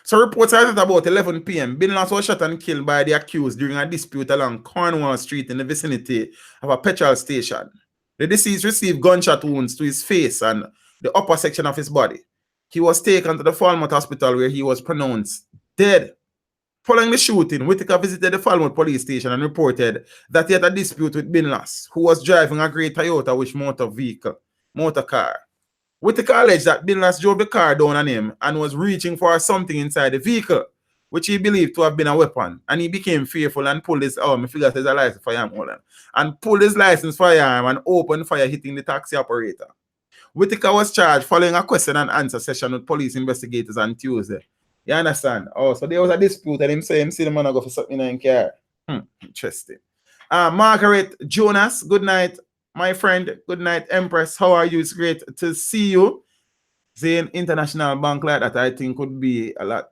So reports are that about 11 p.m., Binlas was shot and killed by the accused during a dispute along Cornwall Street in the vicinity of a petrol station. The deceased received gunshot wounds to his face and the upper section of his body. He was taken to the Falmouth Hospital where he was pronounced dead. Following the shooting, Whitaker visited the Falmouth police station and reported that he had a dispute with Binlas, who was driving a grey Toyota Wish motor car. Whitaker alleged that Binlas drove the car down on him and was reaching for something inside the vehicle, which he believed to have been a weapon. And he became fearful and pulled his arm. I figure there's a license firearm, hold on. And pulled his license firearm and opened fire, hitting the taxi operator. Whitaker was charged following a question and answer session with police investigators on Tuesday. You understand? Oh, so there was a dispute and him say him see the man go for something in the car. Interesting. Margaret Jonas, good night. My friend, good night, Empress. How are you? It's great to see you. Saying international bank like that, I think could be a lot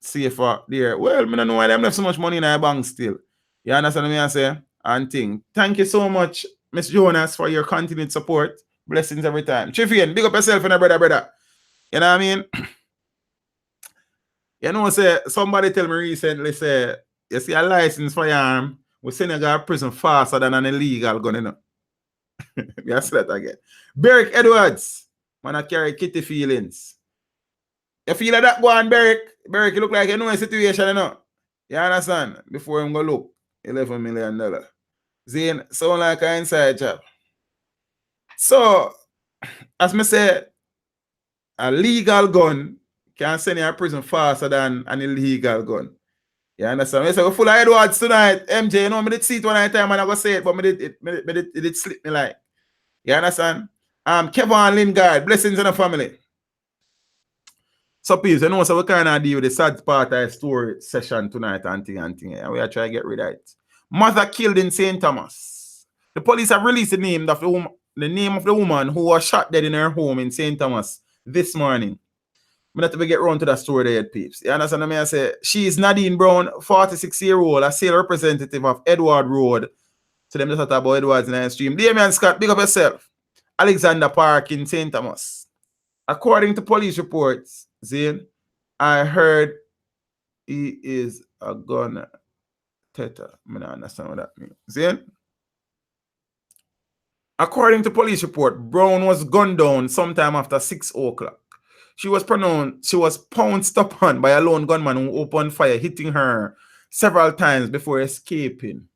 safer there. Well, I don't know why they have so much money in our bank still. You understand what I say? And thing. Thank you so much, Miss Jonas, for your continued support. Blessings every time. Chifian, big up yourself and a brother. You know what I mean? You know, say somebody tell me recently, say, you see a license firearm, we send you to prison faster than an illegal gun, you know. You say that again. Beric Edwards, man, I carry kitty feelings. You feel like that go on, Beric? Beric, you look like you know a situation, you know. You understand? Before him go look, $11 million. Zane, sound like an inside job. So, as me say, a legal gun can send you to prison faster than an illegal gun. You understand? So we're full of Edwards tonight. MJ, you know, I did see it one time and I go say it, but it did slip me like. You understand? Kevin Lingard, blessings in the family. So please, you know, so we kind of deal with the sad part of the story session tonight and thing. And we are trying to get rid of it. Mother killed in St. Thomas. The police have released the name of the woman who was shot dead in her home in St. Thomas this morning. I'm not to get round to that story there, peeps. You understand what I say? She is Nadine Brown, 46-year-old, a sales representative of Edward Road. So them just talk about Edwards in the stream. Damian Scott, big up yourself. Alexander Park in St. Thomas. According to police reports, Zane, I heard he is a gun teta. I don't understand what that means. Zane? According to police report, Brown was gunned down sometime after 6 o'clock. She was pounced upon by a lone gunman who opened fire, hitting her several times before escaping.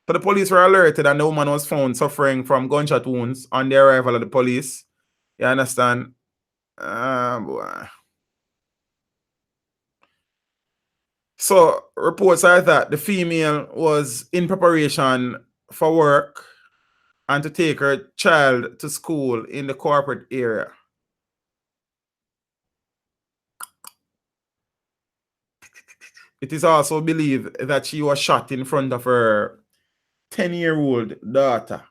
So the police were alerted and the woman was found suffering from gunshot wounds on the arrival of the police. You understand? Boy. So reports are that the female was in preparation for work and to take her child to school in the corporate area. It is also believed that she was shot in front of her 10-year-old daughter.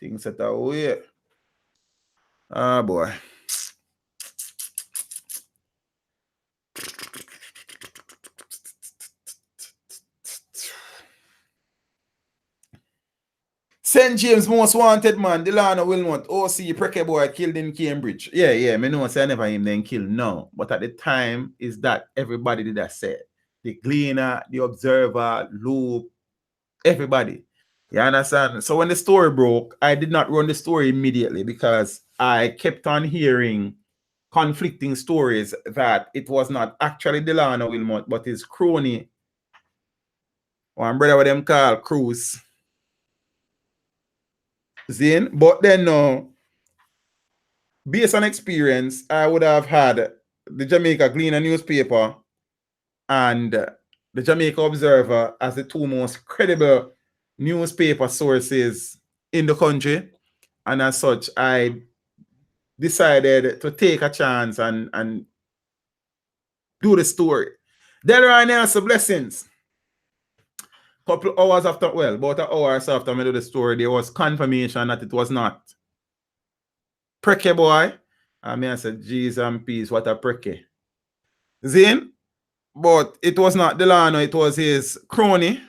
Things that are weird. Ah, boy. St. James Most Wanted man, Delano Wilmot, OC, Prekeh Bwoy killed in Cambridge. Yeah, me know say I never him then killed. No. But at the time is that everybody did that say. The Gleaner, the Observer, Loop, everybody. You understand? So when the story broke, I did not run the story immediately because I kept on hearing conflicting stories that it was not actually Delano Wilmot, but his crony, one brother what them call Cruz. Zane, but then no, based on experience, I would have had the Jamaica Gleaner newspaper and the Jamaica Observer as the two most credible newspaper sources in the country. And as such, I decided to take a chance and do the story. Delroy Nelson, blessings. Couple hours after, well, about an hour after I do the story, there was confirmation that it was not Prekeh Bwoy. I said, Jesus and peace, what a Prekeh. Zane, but it was not Delano, it was his crony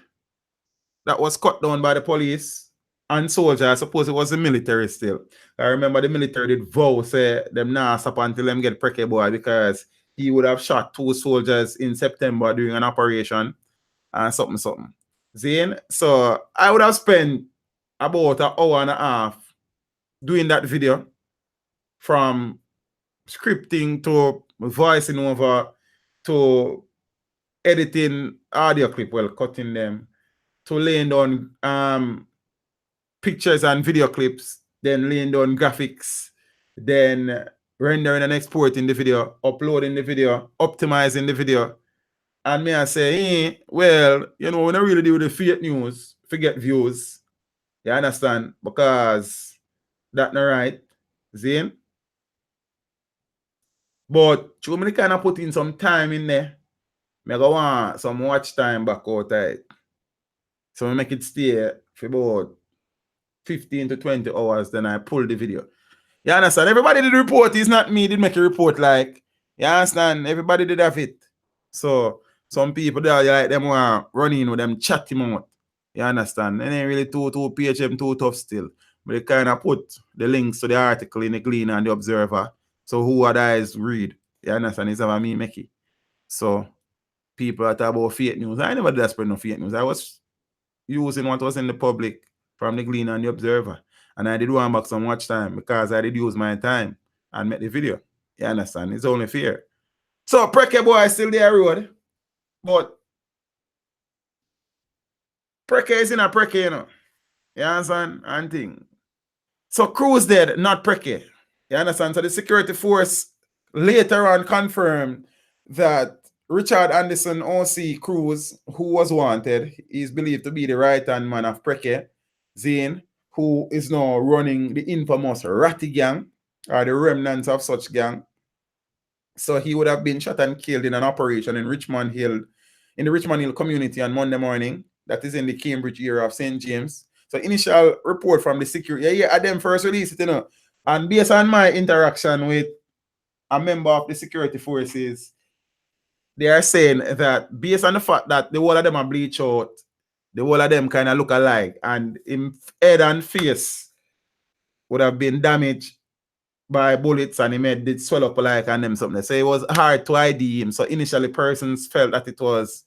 that was cut down by the police and soldier. I suppose it was the military still. I remember the military did vow, say them nah stop until them get Prekeh Bwoy because he would have shot 2 soldiers in September during an operation and something. Zane, so I would have spent about an hour and a half doing that video, from scripting to voicing over to editing audio clip, well, cutting them, to laying down pictures and video clips, then laying down graphics, then rendering and exporting the video, uploading the video, optimizing the video. And me I say, hey, well, you know, when I really do the fake news, forget views. You understand? Because that's not right. Zane. But you me kind of put in some time in there. I go want some watch time back out of it. So I make it stay for about 15 to 20 hours, then I pull the video. You understand? Everybody did report. It's not me did make a report, like, you understand? Everybody did have it. So some people there, like them want running with them chatting out. You understand? And ain't really too PHM too tough still. But they kind of put the links to the article in the Gleaner and the Observer. So who are eyes read? You understand? It's about me make it. So people are talking about fake news. I never did spread no fake news. I was using what was in the public from the Gleaner and the Observer. And I did want back some watch time because I did use my time and make the video. You understand? It's only fair. So Prekeh Bwoy still there road. But Prekeh is in a Prekeh, you know. You understand? And thing. So Cruz dead, not Prekeh. You understand? So the security force later on confirmed that Richard Anderson OC Cruz, who was wanted, is believed to be the right-hand man of Prekeh, Zane, who is now running the infamous Ratty gang, or the remnants of such gang. So he would have been shot and killed in an operation in Richmond Hill, in the Richmond Hill community on Monday morning. That is in the Cambridge area of St. James. So initial report from the security, yeah, them first release it, you know. And based on my interaction with a member of the security forces, they are saying that based on the fact that the whole of them are bleach out, the whole of them kind of look alike, and him head and face would have been damaged by bullets, and him head did swell up like and them something. So it was hard to ID him. So initially persons felt that it was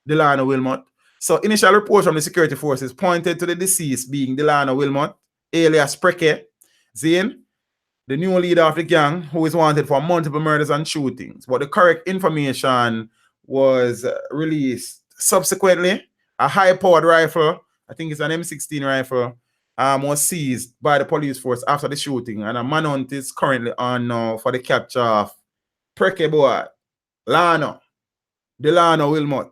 Delano Wilmot. So initial reports from the security forces pointed to the deceased being Delano Wilmot, alias Prekeh, Zane, the new leader of the gang, who is wanted for multiple murders and shootings. But the correct information was released subsequently. A high-powered rifle, I think it's an M16 rifle, was seized by the police force after the shooting, and a manhunt is currently on now for the capture of Prekeh Bwoy, Delano Wilmot.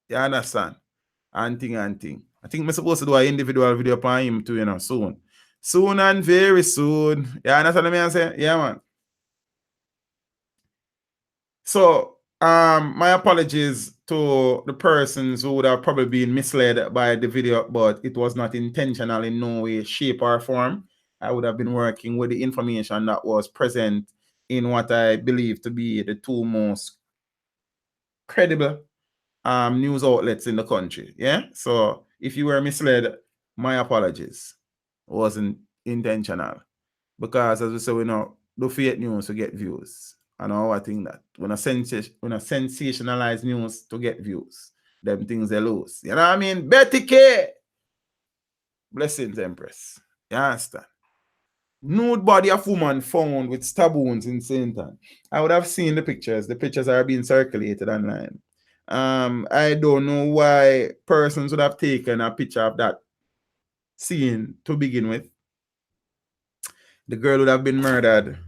You understand? And thing. I think I'm supposed to do an individual video upon him too, you know, soon. Soon and very soon. You understand what I'm saying? Yeah, man. So, my apologies to the persons who would have probably been misled by the video, but it was not intentional in no way, shape, or form. I would have been working with the information that was present in what I believe to be the two most credible news outlets in the country. Yeah. So if you were misled, my apologies. It wasn't intentional. Because as we say, we know do fake news to get views. And I think that when I sensationalize news to get views, them things they lose. You know what I mean? Betty K. Blessings, Empress. You understand? Nude body of woman found with stab wounds in St. Anne. I would have seen the pictures. The pictures are being circulated online. I don't know why persons would have taken a picture of that scene to begin with. The girl would have been murdered,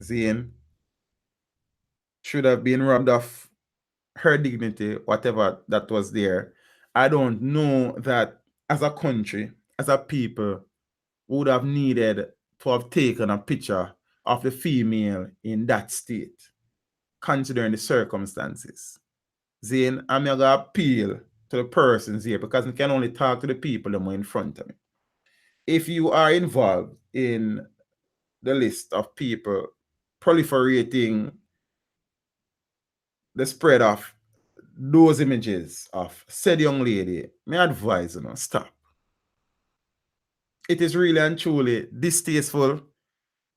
Zane. Should have been robbed of her dignity, whatever that was there. I don't know that as a country, as a people, would have needed to have taken a picture of the female in that state, considering the circumstances. Zane, I'm going to appeal to the persons here because I can only talk to the people that are in front of me. If you are involved in the list of people proliferating the spread of those images of said young lady, may I advise you, stop. It is really and truly distasteful.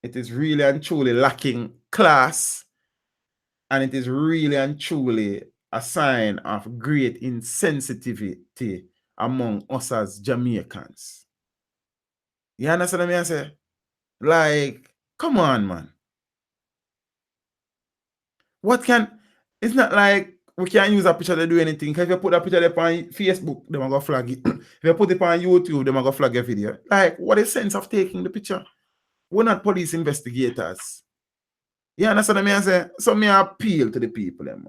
It is really and truly lacking class. And it is really and truly a sign of great insensitivity among us as Jamaicans. You understand what I say? Like, come on, man. It's not like we can't use a picture to do anything. Because if you put that picture up on Facebook, they're going to flag it. If you put it on YouTube, they're going to flag a video. Like, what is the sense of taking the picture? We're not police investigators. You understand what I say? So me appeal to the people, man.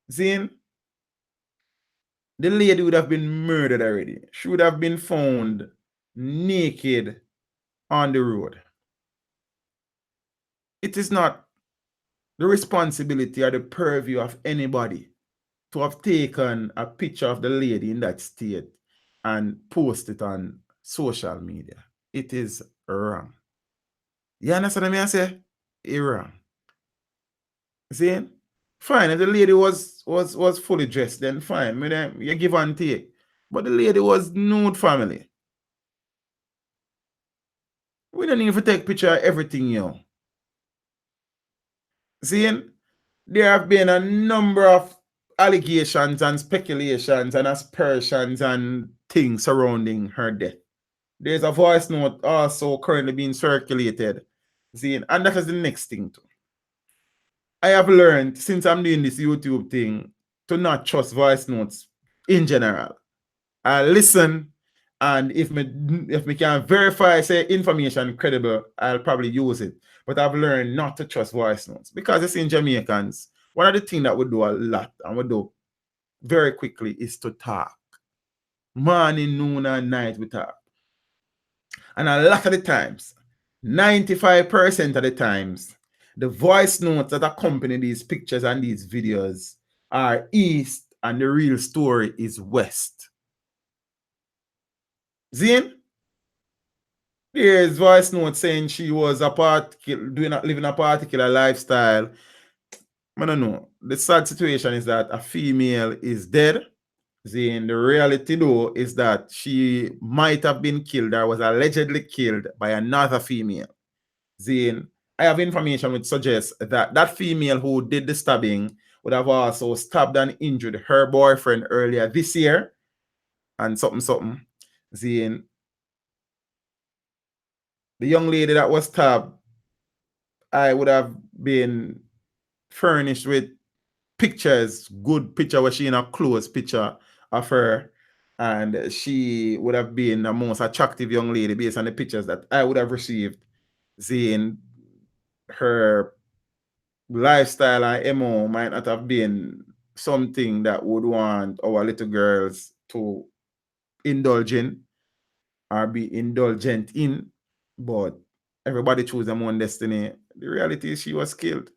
Seeing? The lady would have been murdered already. She would have been found naked on the road. It is not the responsibility or the purview of anybody to have taken a picture of the lady in that state and post it on social media. It is wrong. You understand what I say? It's wrong. See? Fine, if the lady was fully dressed, then fine. You give and take. But the lady was nude, family. We don't need to take picture of everything, yo. See? There have been a number of allegations and speculations and aspersions and things surrounding her death. There's a voice note also currently being circulated. See? And that is the next thing too. I have learned since I'm doing this YouTube thing to not trust voice notes in general. I listen, and if me can verify, say, information credible, I'll probably use it. But I've learned not to trust voice notes because it's in Jamaicans. One of the things that we do a lot and we do very quickly is to talk. Morning, noon, and night we talk. And a lot of the times, 95% of the times, the voice notes that accompany these pictures and these videos are east and the real story is west. Zane? There's voice note saying she was living a particular lifestyle. I don't know. The sad situation is that a female is dead. Zane, the reality though is that she might have been killed or was allegedly killed by another female. Zane, I have information which suggests that that female who did the stabbing would have also stabbed and injured her boyfriend earlier this year. And something. Zane, the young lady that was stabbed, I would have been furnished with pictures, good picture where she in a close picture of her. And she would have been the most attractive young lady based on the pictures that I would have received. Seeing her lifestyle and MO might not have been something that would want our little girls to indulge in or be indulgent in, but everybody choose their own destiny. The reality is she was killed.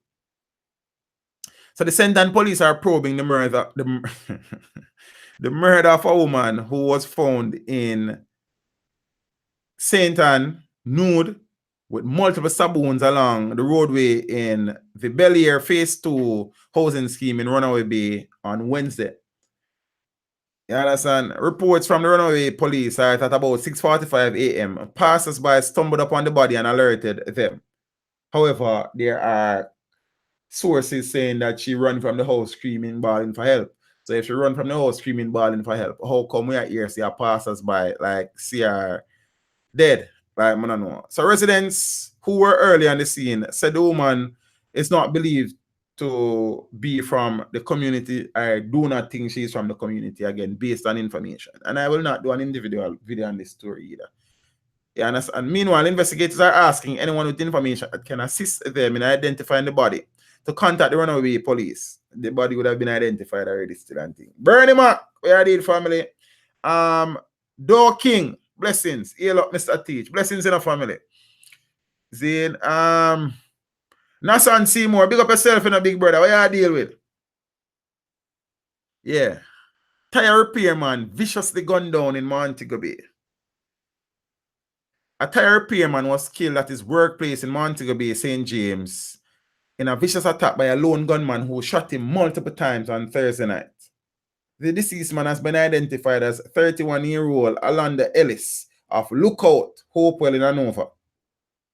So the Sendan police are probing the murder, the murder of a woman who was found in St. Ann, nude, with multiple stab wounds along the roadway in the Bel Air Phase 2 housing scheme in Runaway Bay on Wednesday. You understand? Reports from the Runaway police are at about 6:45 a.m. Passers-by stumbled upon the body and alerted them. However, there are sources saying that she ran from the house screaming, bawling for help. So if she run from the house screaming, bawling for help, how come we are here see her passers-by like see her dead? Like, I don't know. So residents who were early on the scene said the woman is not believed to be from the community. I do not think she's from the community, again, based on information. And I will not do an individual video on this story either. Yeah, and meanwhile, investigators are asking anyone with information that can assist them in identifying the body to contact the Runaway police. The body would have been identified already still and thing. Bernie Mac, where are the family? Door King, blessings. Hail up, Mr. Teach. Blessings in the family. Zane, Nassan Seymour, big up yourself in a big brother. What you deal with? Yeah. Tire repairman viciously gunned down in Montego Bay. A tire repairman was killed at his workplace in Montego Bay, St. James, in a vicious attack by a lone gunman who shot him multiple times on Thursday night. The deceased man has been identified as 31-year-old Alanda Ellis of Lookout, Hopewell in Hanover.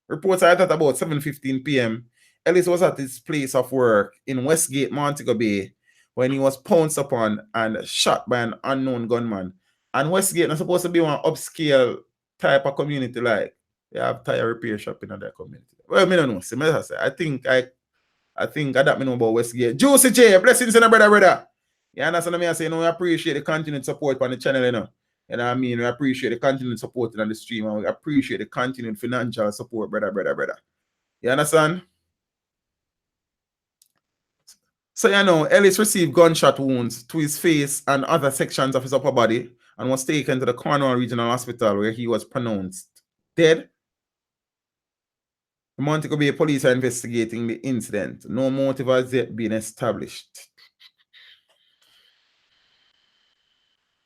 Reports are that about 7:15 p.m., Ellis was at his place of work in Westgate, Montego Bay, when he was pounced upon and shot by an unknown gunman. And Westgate is supposed to be one upscale type of community, like they have tire repair shop in that community. Well, me don't know. See, I think I that me know about Westgate. Juicy J, blessings in the brother. You understand what I say? You know, we appreciate the continued support on the channel, you know. You know what I mean? We appreciate the continued support on the stream, and we appreciate the continued financial support, brother. You understand? So, you know, Ellis received gunshot wounds to his face and other sections of his upper body and was taken to the Cornwall Regional Hospital where he was pronounced dead. The Montego Bay police are investigating the incident. No motive has yet been established.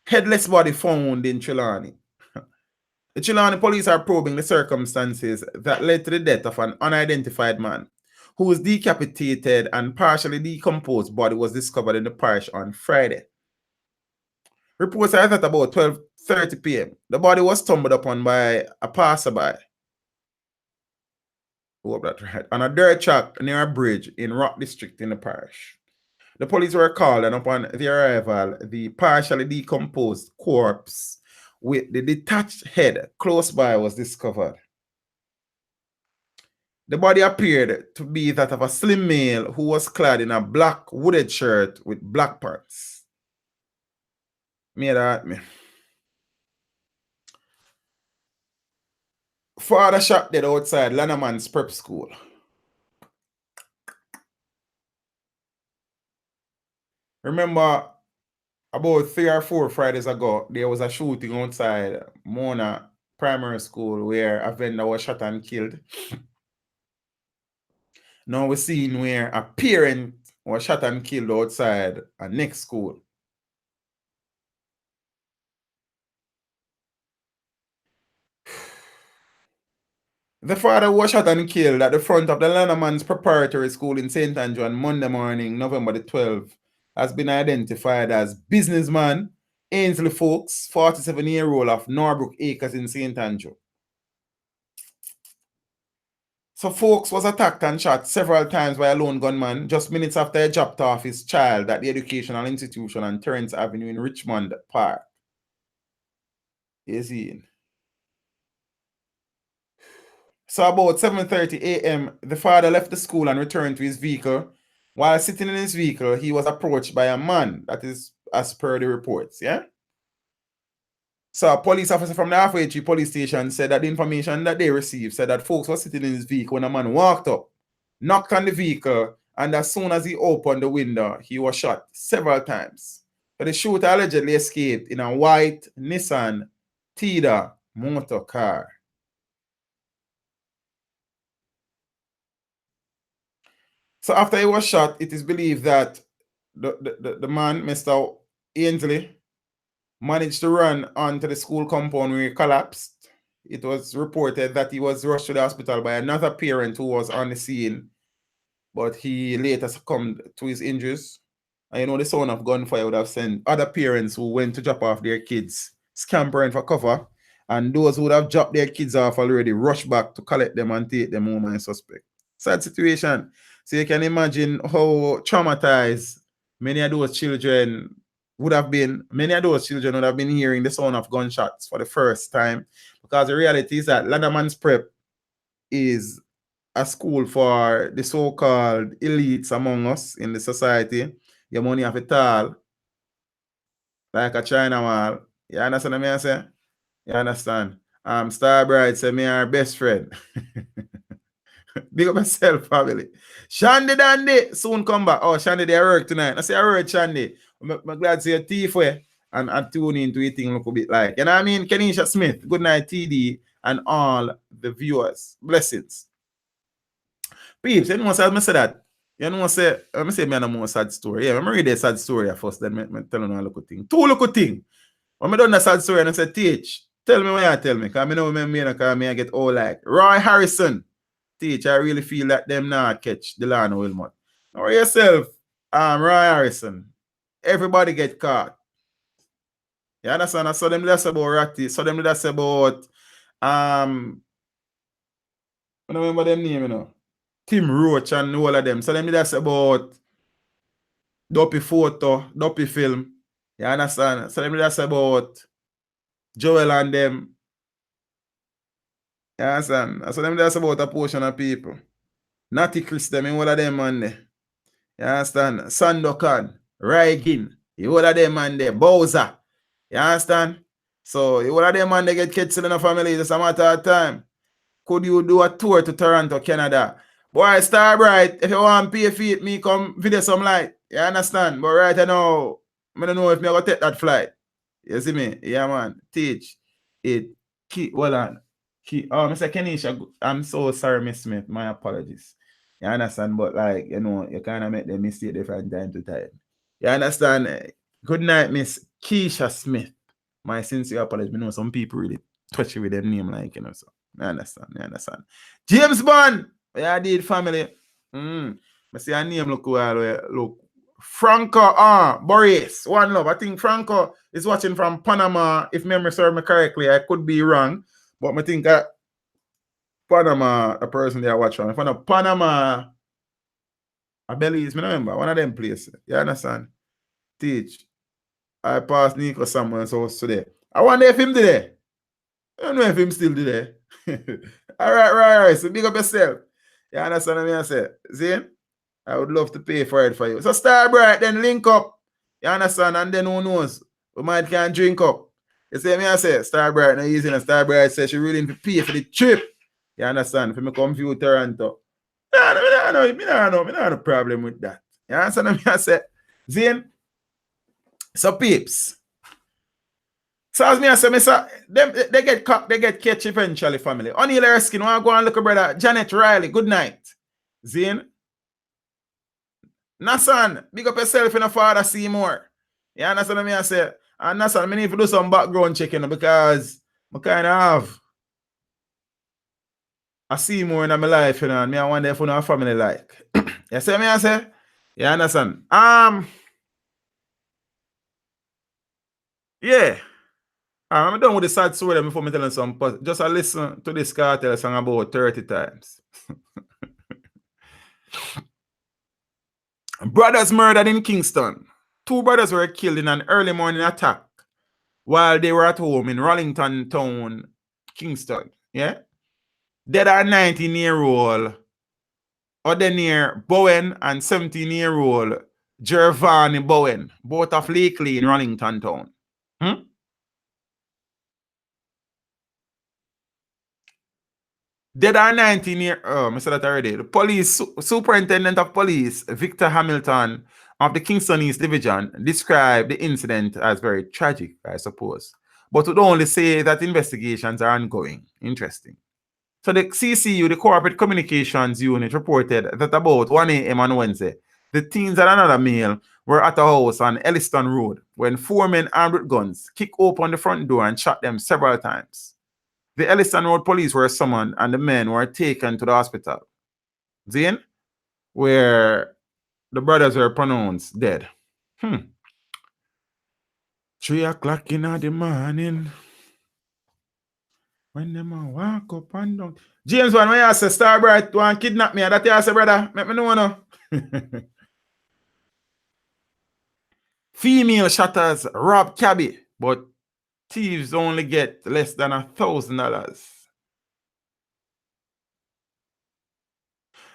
Headless body found in Trelawney. The Trelawney police are probing the circumstances that led to the death of an unidentified man whose decapitated and partially decomposed body was discovered in the parish on Friday. Reports are that about 12:30 p.m. the body was stumbled upon by a passerby. Hope that's right. On a dirt track near a bridge in Rock District in the parish. The police were called, and upon the arrival, the partially decomposed corpse with the detached head close by was discovered. The body appeared to be that of a slim male who was clad in a black wooded shirt with black pants. Father shot dead outside Lannerman's prep school. Remember, about 3 or 4 Fridays ago, there was a shooting outside Mona Primary School where a vendor was shot and killed. Now we're seeing where a parent was shot and killed outside a next school. The father was shot and killed at the front of the Lannerman's Preparatory School in St. Andrew on Monday morning, November the 12th, has been identified as businessman Ainsley Folks, 47-year-old of Norbrook Acres in St. Andrew. So Folks was attacked and shot several times by a lone gunman just minutes after he dropped off his child at the educational institution on Terrence Avenue in Richmond Park. You see? So about 7:30 a.m., the father left the school and returned to his vehicle. While sitting in his vehicle, he was approached by a man. That is as per the reports, yeah? So a police officer from the Halfway Tree police station said that the information that they received said that Folks was sitting in his vehicle when a man walked up, knocked on the vehicle, and as soon as he opened the window, he was shot several times. But the shooter allegedly escaped in a white Nissan Tida motor car. So after he was shot, it is believed that the man, Mr. Ainsley, managed to run onto the school compound where he collapsed. It was reported that he was rushed to the hospital by another parent who was on the scene, but he later succumbed to his injuries. And you know, the sound of gunfire would have sent other parents who went to drop off their kids scampering for cover, and those who would have dropped their kids off already rushed back to collect them and take them home and suspect. Sad situation. So you can imagine how traumatized many of those children would have been. Many of those children would have been hearing the sound of gunshots for the first time, because the reality is that Landerman's Prep is a school for the so-called elites among us in the society. Your money have a tall, like a China wall. You understand what I say? You understand? Starbright say me our best friend. Big up myself, family. Shandy Dandy soon come back. Oh, Shandy, they work tonight. I say, I heard Shandy. I'm glad to see a thief way and I tune into it look a bit like. You know what I mean? Kenisha Smith, good night, TD, and all the viewers. Blessings. Peeps, you know what I say that? You know what I say me a more sad story. Yeah, I'm read a sad story first, then I tell you a little thing. 2 little thing. When I done a sad story and I say, Teach, tell me what you tell me. Because I know me I get all like Roy Harrison. Teach, I really feel that them not catch Delano Wilmot. Or yourself, Roy Harrison. Everybody get caught. You understand? I saw them that's about Ratty. So them that's about I don't remember them name, you know. Tim Roach and all of them. So them that's about dopey photo, dopey film. You understand? So them that's about Joel and them. You understand? So them that's about a portion of people. Natty Chris them in all of them man there. You understand? Sandokan, Raigin, you all of them man there. Bowser. You understand? So you all of them man they get kids in the family. It's a matter of time. Could you do a tour to Toronto, Canada? Boy, Star Bright, if you want to pay feet, me come video some light. You understand? But right now, I don't know if me going to take that flight. You see me? Yeah, man. Teach it. Hold on. Mr. Kenisha, I'm so sorry, Miss Smith. My apologies. You understand? But like, you know, you kind of make the mistake different time to time. You understand? Good night, Miss Keisha Smith. My sincere apologies. I know some people really touchy with them name like, you know, so. I understand. James Bond. Yeah, I did family. I see a name look well. Look. Franco Boris. One love. I think Franco is watching from Panama. If memory serves me correctly, I could be wrong. But I think that Panama, the person they are watching. If I Panama, I believe, I remember, one of them places. You understand? Teach. I passed Nico someone's house today. I wonder if him today. I don't know if him still do that. All right. So big up yourself. You understand what I say? See? I would love to pay for it for you. So Star Bright, then link up. You understand? And then who knows? We might can drink up. You see me I say? Star Bright, no easy. And Star Bright says she willing to pay for the trip. You understand? For me come view Toronto. I don't have a problem with that. You understand what I say? Zane? So peeps. So as me I say, they get catch eventually, family. Only Erskine, want to go and look at brother Janet Riley. Good night. Zane. Nassan, big up yourself in a father Seymour. You understand what I say? And Nassan, I need to do some background checking because I kind of have a Seymour in my life, you know, and I wonder if you know a family like. You see me I say? You understand? Yeah. I'm done with the sad story before me telling some. Just listen to this cartel song about 30 times. Brothers murdered in Kingston. 2 brothers were killed in an early morning attack while they were at home in Rollington Town, Kingston. Yeah? Dead are 19-year-old Odenier Bowen and 17-year-old Jervani Bowen, both of Lakely in Rollington Town. Dead are 19-year-old, I said that already. The police superintendent of police, Victor Hamilton of the Kingston East Division, described the incident as very tragic, I suppose, but would only say that investigations are ongoing. Interesting. So the CCU, the Corporate Communications Unit, reported that about 1 a.m. on Wednesday, the teens and another male were at a house on Elliston Road when 4 men armed with guns kicked open the front door and shot them several times. The Elliston Road police were summoned and the men were taken to the hospital. Zane, where the brothers were pronounced dead. 3 o'clock in the morning. When them walk up and down. James, when I say Star Bright want kidnap me, that you say, brother, make me know no. Female shutters rob cabbie, but thieves only get less than $1,000.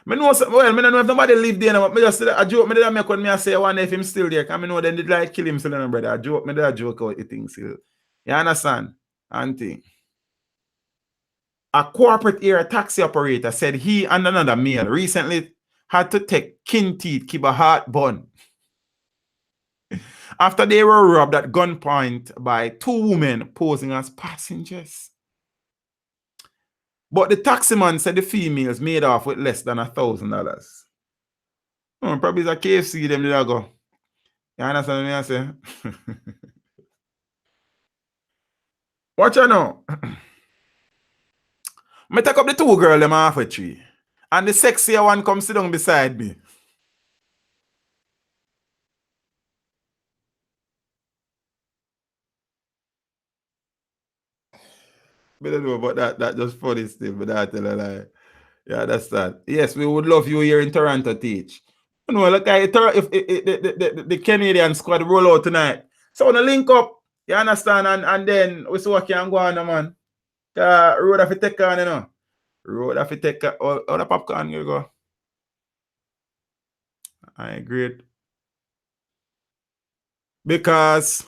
I know, well, I don't know if nobody live there, but I just a joke. I did make when I say I wonder if him still there. Because I know then they like kill him still, brother. I joke out the thing still. You understand? And thing. A corporate area taxi operator said he and another male recently had to take kin teeth, keep a heart bun. After they were robbed at gunpoint by 2 women posing as passengers. But the taximan said the females made off with less than $1,000. Probably it's a KFC them did go. You understand what I say? Watch you now. I take up the 2 girls them halfway tree. And the sexier one come sit down beside me. I don't know about that just funny still, but I tell a lie. Yeah, that's that. Yes, we would love you here in Toronto, teach. You know, look, if the Canadian squad roll out tonight, so on the link up, you understand, and then we see what can go on, man. Road have to take on, you know. Road have to take on. All the popcorn you go. I agree. Because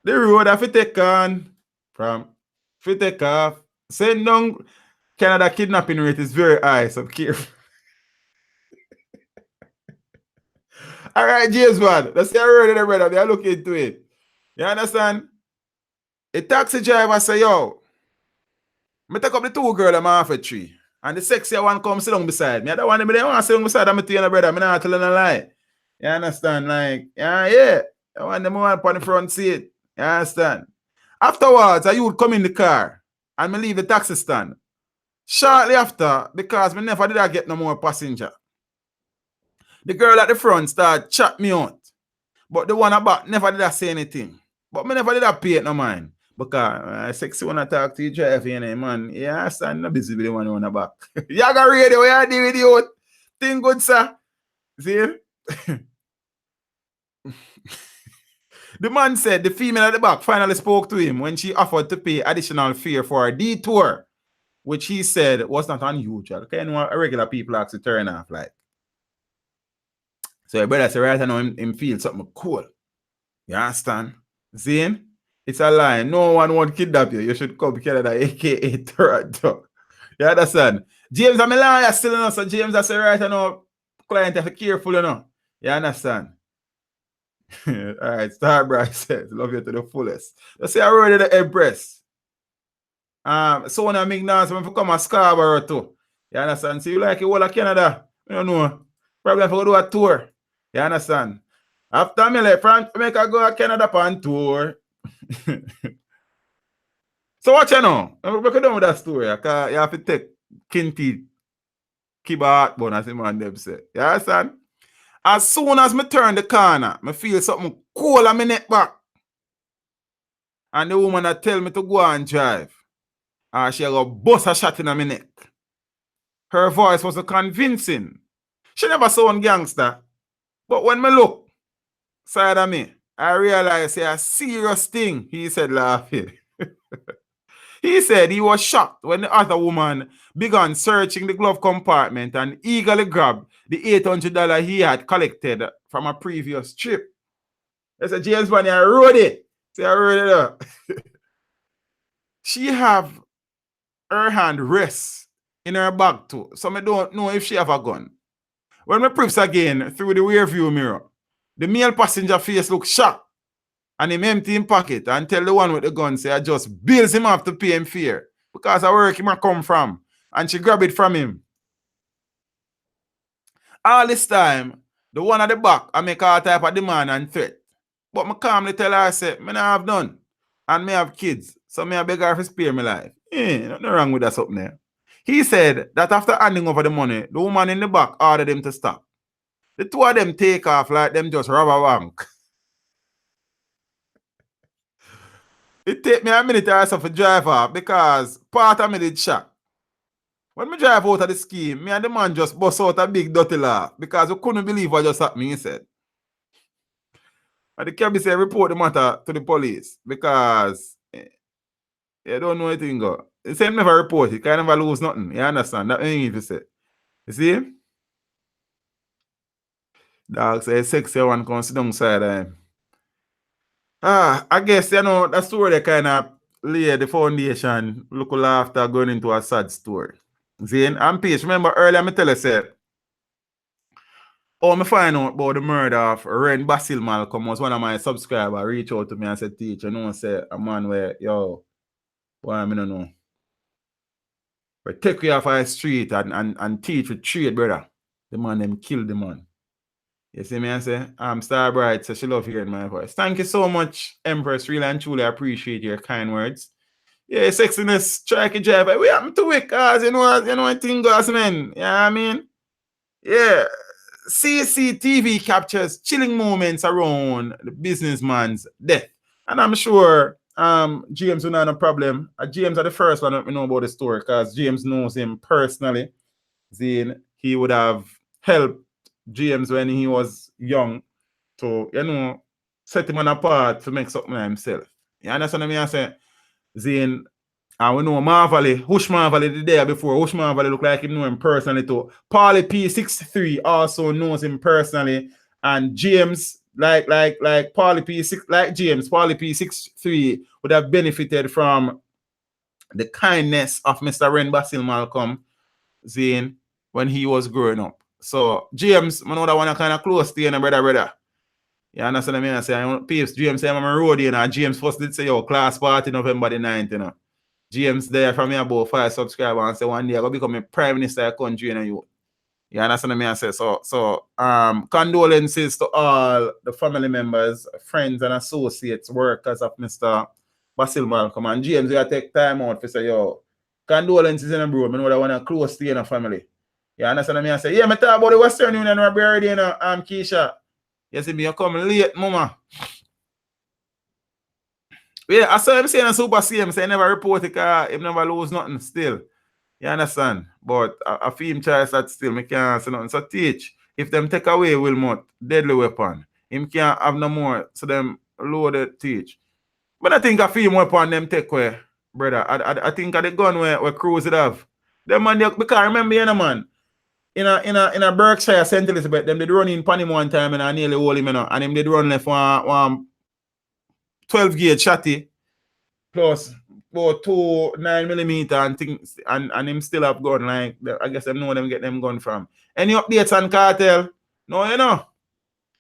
the road have to take on from if you take off. Send down Canada kidnapping rate is very high, so careful. All right, James, man. Let's see how road there, brother. They look into it. You understand? The taxi driver say, yo, me take up the two girl I'm half a tree. And the sexy one come sit down beside me. I don't want them to sit down beside me, brother. I'm not telling a lie. You understand? Like, yeah. I want them one on the front seat. You understand? Afterwards, I would come in the car and me leave the taxi stand. Shortly after, because me never did I get no more passenger. The girl at the front started chat me out. But the one about never did I say anything. But me never did I pay it no mind. Because sexy when I talk to you, drive, you know, man. Yeah, I stand not busy with the one on the back. You got radio, you deal with you. Thing good, sir. See? The man said the female at the back finally spoke to him when she offered to pay additional fare for a detour, which he said was not unusual. Okay, you know, regular people have to turn off, like. So your brother said, right now, him feel something cool. You understand? Zane, it's a lie. No one won't kidnap you. You should come to Canada, aka Toronto. You understand? James, I'm a liar still, you know, so James, I say, right now, client have to be careful, you know. You understand? All right, Starbright says, love you to the fullest. Let's say I wrote the Empress. So when I'm ignorant, I'm come a Scarborough too. You understand? So you like it all of Canada. You don't know. Probably have to go do a tour. You understand? After me like France, make I go to Canada on tour. So watch you know. I'm break down with that story. You have to take Kinty keep a heartburn as the man them say. You understand? As soon as me turn the corner, I feel something cool on my neck back. And the woman that tell me to go and drive. And she go bust a shot in my neck. Her voice was convincing. She never sound gangster. But when me look side of me, I realized it's a serious thing, he said laughing. He said he was shocked when the other woman began searching the glove compartment and eagerly grabbed the $800 he had collected from a previous trip. I said, James Bunny, I wrote it. See, I wrote it up. She have her hand rest in her bag too, so I don't know if she have a gun. When I proofs again through the rear view mirror, the male passenger face look shocked and him empty in pocket and tell the one with the gun, say, I just bills him off to pay him fare because I work him I come from. And she grab it from him. All this time, the one at the back, I make all type of demand and threat. But I calmly tell her, I say, I have none. And me have kids. So I beg her to spare my life. Nothing wrong with that something there. He said that after handing over the money, the woman in the back ordered him to stop. The two of them take off like them just rob a bank. It take me a minute or so to drive off because part of me did shock. When me drive out of the scheme, me and the man just bust out a big dirty laugh because we couldn't believe what just happened, he said. And the cabby said report the matter to the police because you don't know anything. He said never report it, can never lose nothing. You understand? That's what he need say. You see? Dog say sexy one comes sit down side of him. I guess, you know, that story they kind of lay the foundation, look after going into a sad story. Zane and Peace, remember earlier I tell you, said, I find out about the murder of Ren Basil Malcolm was one of my subscribers reach out to me and said, teacher, you know, say a man where, yo, why I don't know. But take you off our street and teach with trade, brother. The man them killed the man. You see me, I say, I'm Starbright, so she love hearing my voice. Thank you so much, Empress. Really and truly appreciate your kind words. Yeah, sexiness, strike drive. We happen to it, cause you know what thing goes, man. Yeah, I mean, yeah. CCTV captures chilling moments around the businessman's death. And I'm sure James will not have a problem. James are the first one that we know about the story because James knows him personally. Then he would have helped James when he was young to, set him on apart to make something of himself. You understand what I say? Then, and we know Marvelly, Hush Marvelly the day before. Hush Marvelly look like he know him personally too. Paulie P63 also knows him personally. And James, like Paulie P6, like James, Paulie P63 would have benefited from the kindness of Mr. Ren Basil Malcolm Zane when he was growing up. So James, I know that one kind of close to you, brother. You understand what I mean? I say, Peeps, James say I'm on road, and James first did say, yo, class party November the 9th, James there from me about 5 subscribers and say one day I go become a prime minister of the country, You understand what I mean? I say, so condolences to all the family members, friends and associates, workers of Mr. Basil Malcolm. And James, you take time out to say, yo, condolences in a bro. I know that one close to you in a family. You understand what I mean? I say, yeah, I talk about the Western Union already, Keisha. You see me, you come late, mama. Yeah, I saw him saying a super CM, say he never report it because he never lose nothing still. You understand? But I feel him try that still, I can't say nothing. So teach, if them take away Wilmot, deadly weapon, him can't have no more, so them loaded teach. But I think I feel him weapon them take away, brother. I think of the gun where Cruz it have. Them man, because I remember, man, in a Berkshire, St. Elizabeth, them did run in Panama one time and I nearly hold him, and him did run left one 12 gauge shotty plus about 2 9mm and things, and him still have gun. Like, I guess I know them get them gun from. Any updates on cartel? No,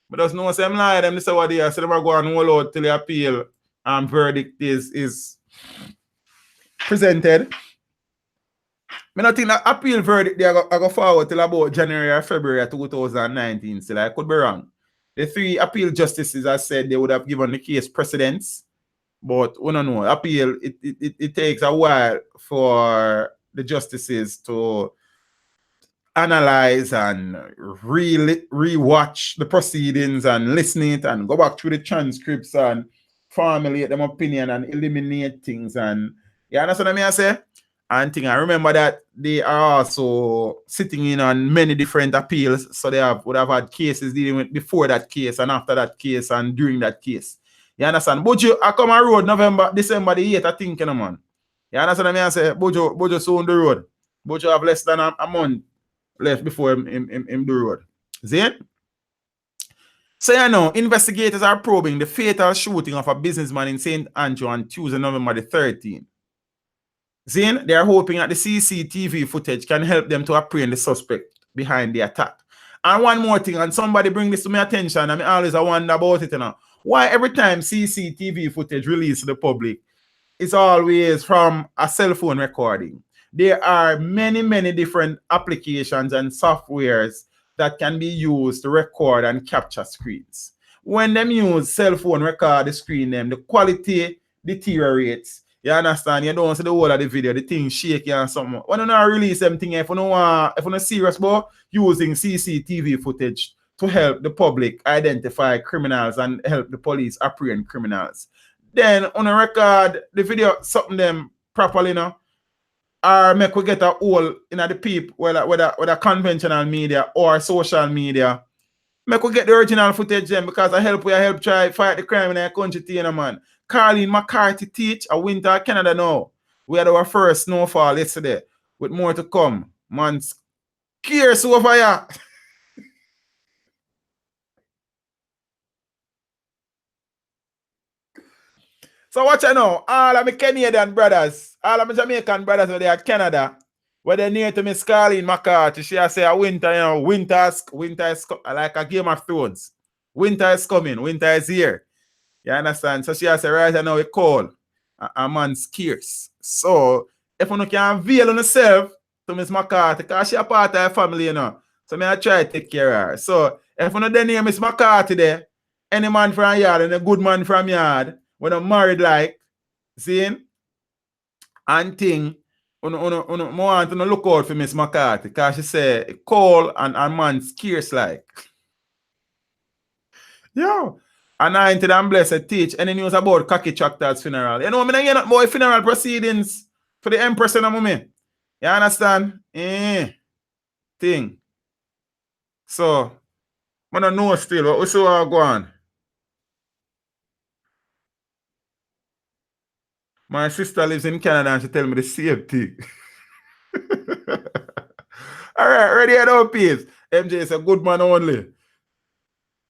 But just know some lie them this is what they are. So them are going to hold out till the appeal and verdict is presented. I don't think that appeal verdict they go forward till about January or February 2019. Still, I could be wrong. The 3 appeal justices have said they would have given the case precedence. But we don't know. Appeal, it takes a while for the justices to analyze and re-watch the proceedings and listen it and go back through the transcripts and formulate them opinion and eliminate things. And you understand what I mean? I say? And I remember that they are also sitting in on many different appeals. So they would have had cases dealing with before that case and after that case and during that case. You understand? Bojo, I come on road December the 8th, I think, man. You understand what I mean? I say, Bojo soon the road. Bojo have less than a month left before him do road. See? So, investigators are probing the fatal shooting of a businessman in St. Andrew on Tuesday, November the 13th. Zane, they are hoping that the CCTV footage can help them to apprehend the suspect behind the attack. And one more thing, and somebody bring this to my attention, I always wonder about it, Why every time CCTV footage released to the public, it's always from a cell phone recording. There are many different applications and softwares that can be used to record and capture screens. When them use cell phone record the screen, the quality deteriorates. You understand? You don't see the whole of the video, the thing shaky and something. When you not release something, if you not serious about using CCTV footage to help the public identify criminals and help the police apprehend criminals, then on a record the video something them properly, or make we get a hole in the peep, whether conventional media or social media. Make we get the original footage then, because I help try fight the crime in our country, man. Carleen McCarthy teach a winter Canada now. We had our first snowfall yesterday, with more to come. Man, scarce over here. So watch I know, all of my Canadian brothers, all of my Jamaican brothers where they are Canada, where they near to Miss Carleen McCarthy, she say a winter, winter is like a Game of Thrones. Winter is coming, winter is here. You understand? So she has a right now a call. A man scarce. So if you can avail on yourself to Miss McCarthy, because she a part of her family, So I try to take care of her. So if you don't name Miss McCarthy there, any man from yard and a good man from yard, when I'm married like, seeing and thing, want to look out for Miss McCarthy, because she say call and man scarce like. Yo. And I into them blessed teach any news about Cocky Tractor's funeral. You know, I hear not more funeral proceedings for the Empress and me. You understand? thing. So, I don't know still, but we see what go on. My sister lives in Canada and she tell me the same thing. All right, ready at our piece. MJ is a good man only.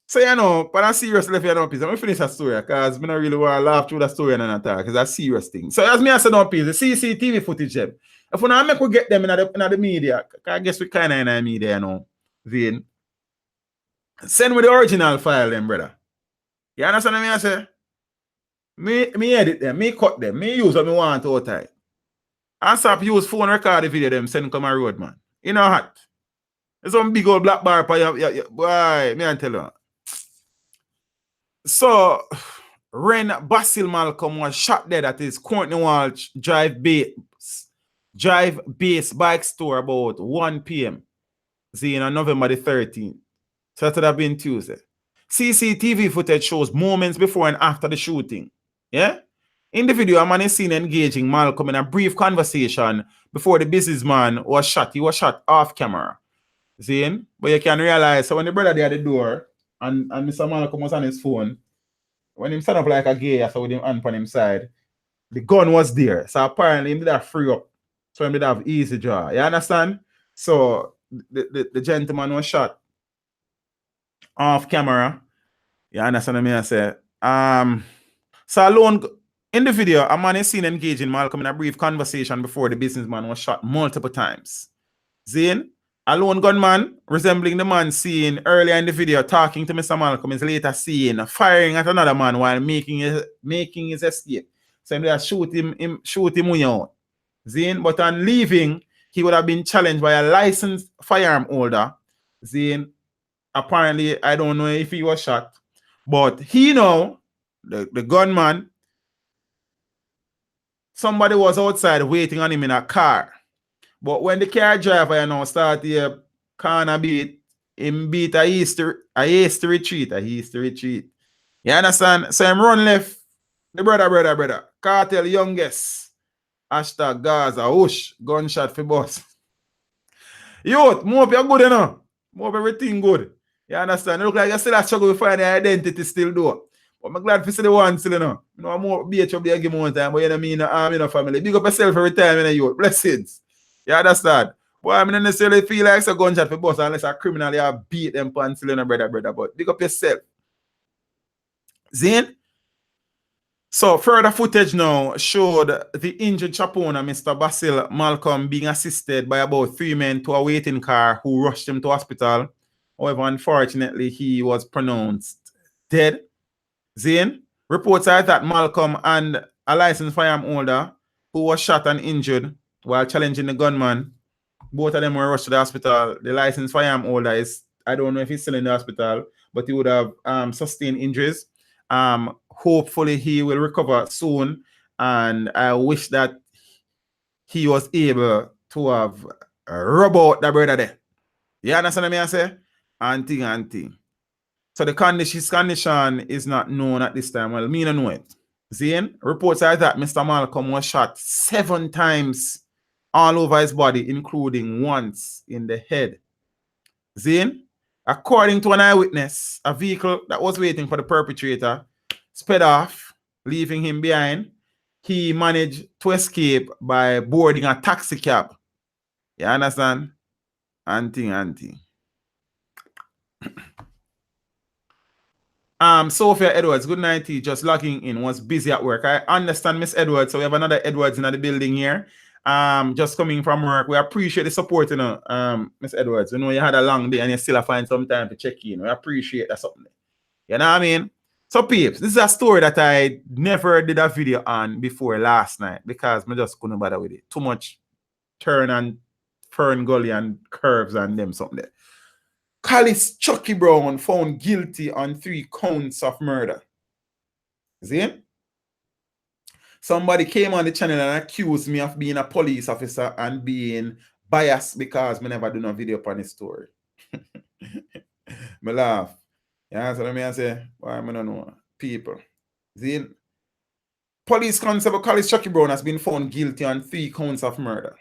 So, you know, but I'm serious left here now, piece. I'm going to finish that story because I don't really want to laugh through the story and attack because that's a serious thing. So, as me I said now, piece, the CCTV footage, them. If we not make we get them in the media, I guess we kind of in the media, you know, then send me the original file, them, brother. You understand what I say? Me edit them, me cut them, me use what me want all time. And stop use phone record the video them send come a road, man. You know what? There's some big old black bar for you. Boy, me and tell you. So, Ren Basil Malcolm was shot dead at his Cornwall Drive base bike store about 1 p.m. See, on November the 13th. So that would have been Tuesday. CCTV footage shows moments before and after the shooting. Yeah? In the video, a man is seen engaging Malcolm in a brief conversation before the businessman was shot. He was shot off camera. See? But you can realize, so when the brother there at the door and Mr. Malcolm was on his phone, when him stand up like a gay, so with him hand on his side, the gun was there. So apparently, he did have free up. So he did have easy draw. You understand? So the gentleman was shot off camera. You understand what I say? So alone in the video, a man is seen engaging Malcolm in a brief conversation before the businessman was shot multiple times. Zane, a lone gunman resembling the man seen earlier in the video talking to Mr. Malcolm is later seen firing at another man while making his escape. So they shoot him out. Zane, but on leaving, he would have been challenged by a licensed firearm holder. Zane, apparently, I don't know if he was shot, but he know the gunman, somebody was outside waiting on him in a car. But when the car driver, you know, start the corner beat, him beat a hasty retreat. You understand? So him run left. The brother. Cartel youngest. Hashtag Gaza. Whoosh. Gunshot for boss. Youth, more of you good, you know. More of everything good. You understand? It look like you still a struggle to find the identity still though. But I'm glad to see the one still, you know. You know, I'm more BHW there give one time, but you know me in the army, in the family. Big up yourself every time, you know, youth. Blessings. You understand? Boy, I don't necessarily feel like it's a gunshot for boss unless a criminal you beat them pants, you know, brother. But big up yourself. Zane? So further footage now showed the injured Chapona, Mr. Basil Malcolm, being assisted by about 3 men to a waiting car who rushed him to hospital. However, unfortunately, he was pronounced dead. Zane, reports are that Malcolm and a licensed firearm holder who was shot and injured while challenging the gunman, both of them were rushed to the hospital. The licensed firearm holder is, I don't know if he's still in the hospital, but he would have sustained injuries. Hopefully he will recover soon, and I wish that he was able to have rub out the brother there. You understand what I say? And thing. So the condition is not known at this time. Well, me don't know it. Zane, reports are that Mr. Malcolm was shot 7 times all over his body, including once in the head. Zane, according to an eyewitness, a vehicle that was waiting for the perpetrator sped off, leaving him behind. He managed to escape by boarding a taxi cab. You understand? Auntie. Sophia Edwards, good night to you. Just logging in, was busy at work. I understand, Miss Edwards. So we have another Edwards in the building here. Just coming from work. We appreciate the support, you know, Miss Edwards. You know, you had a long day and you still find some time to check in. We appreciate that something. You know what I mean? So, peeps, this is a story that I never did a video on before last night because I just couldn't bother with it. Too much turn and fern gully and curves and them something there. Callis Chucky Brown found guilty on 3 counts of murder. See? Somebody came on the channel and accused me of being a police officer and being biased because I never do no video upon this story. Me laugh. You answer what I say? Why I don't know. People. See? Police Constable Callis Chucky Brown has been found guilty on 3 counts of murder.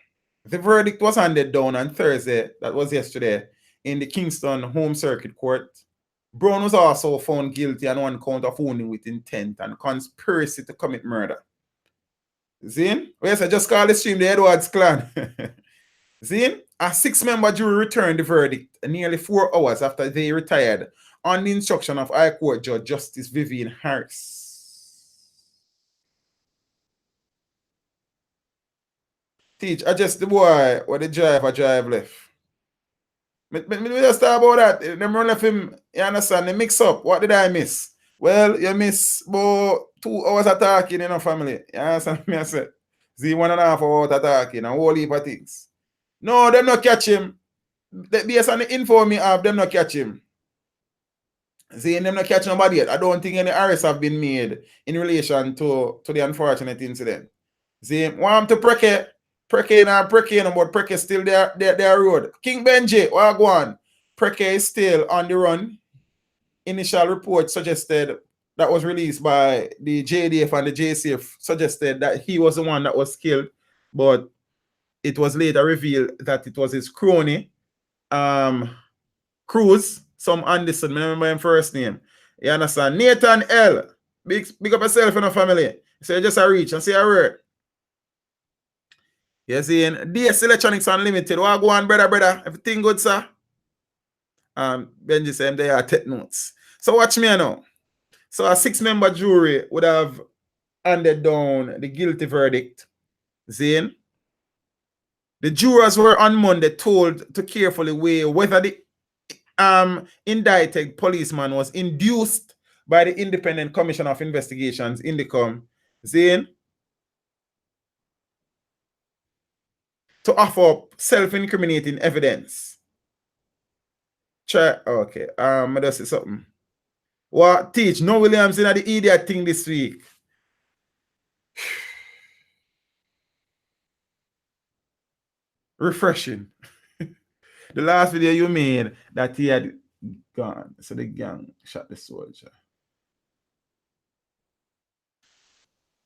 The verdict was handed down on Thursday, that was yesterday, in the Kingston Home Circuit Court. Brown was also found guilty on one count of owning with intent and conspiracy to commit murder. Zin? Yes, I just called the stream the Edwards clan. Zin? A 6-member jury returned the verdict nearly 4 hours after they retired on the instruction of High Court Judge Justice Vivian Harris. Teach, adjust the boy what the drive left. Me just talk about that. Them run left him, you understand? They mix up. What did I miss? Well, you miss about 2 hours of talking in a family. You understand me? I said, see, 1.5 hours of talking and a whole heap of things. No, them not catch him. Based on the info me have, them not catch him. See, them not catch nobody yet. I don't think any arrests have been made in relation to the unfortunate incident. See, want to Prekeh but Prekeh still their road. King Benji, what go on? Prekeh is still on the run. Initial report suggested that was released by the JDF and the JCF suggested that he was the one that was killed, but it was later revealed that it was his crony, Cruz, some Anderson, I remember him first name. You understand? Nathan L. Big up yourself in the family. So you just a reach and say a word. You see, DS Electronics Unlimited. What go on, brother? Everything good, sir? Benji said they are take notes. So watch me now. So a 6-member jury would have handed down the guilty verdict. Zane. The jurors were on Monday told to carefully weigh whether the indicted policeman was induced by the Independent Commission of Investigations, INDECOM, Zane, to offer up self-incriminating evidence. Okay, I just say something. What teach? No Williams in the idiot thing this week. Refreshing. The last video you made that he had gone, so the gang shot the soldier.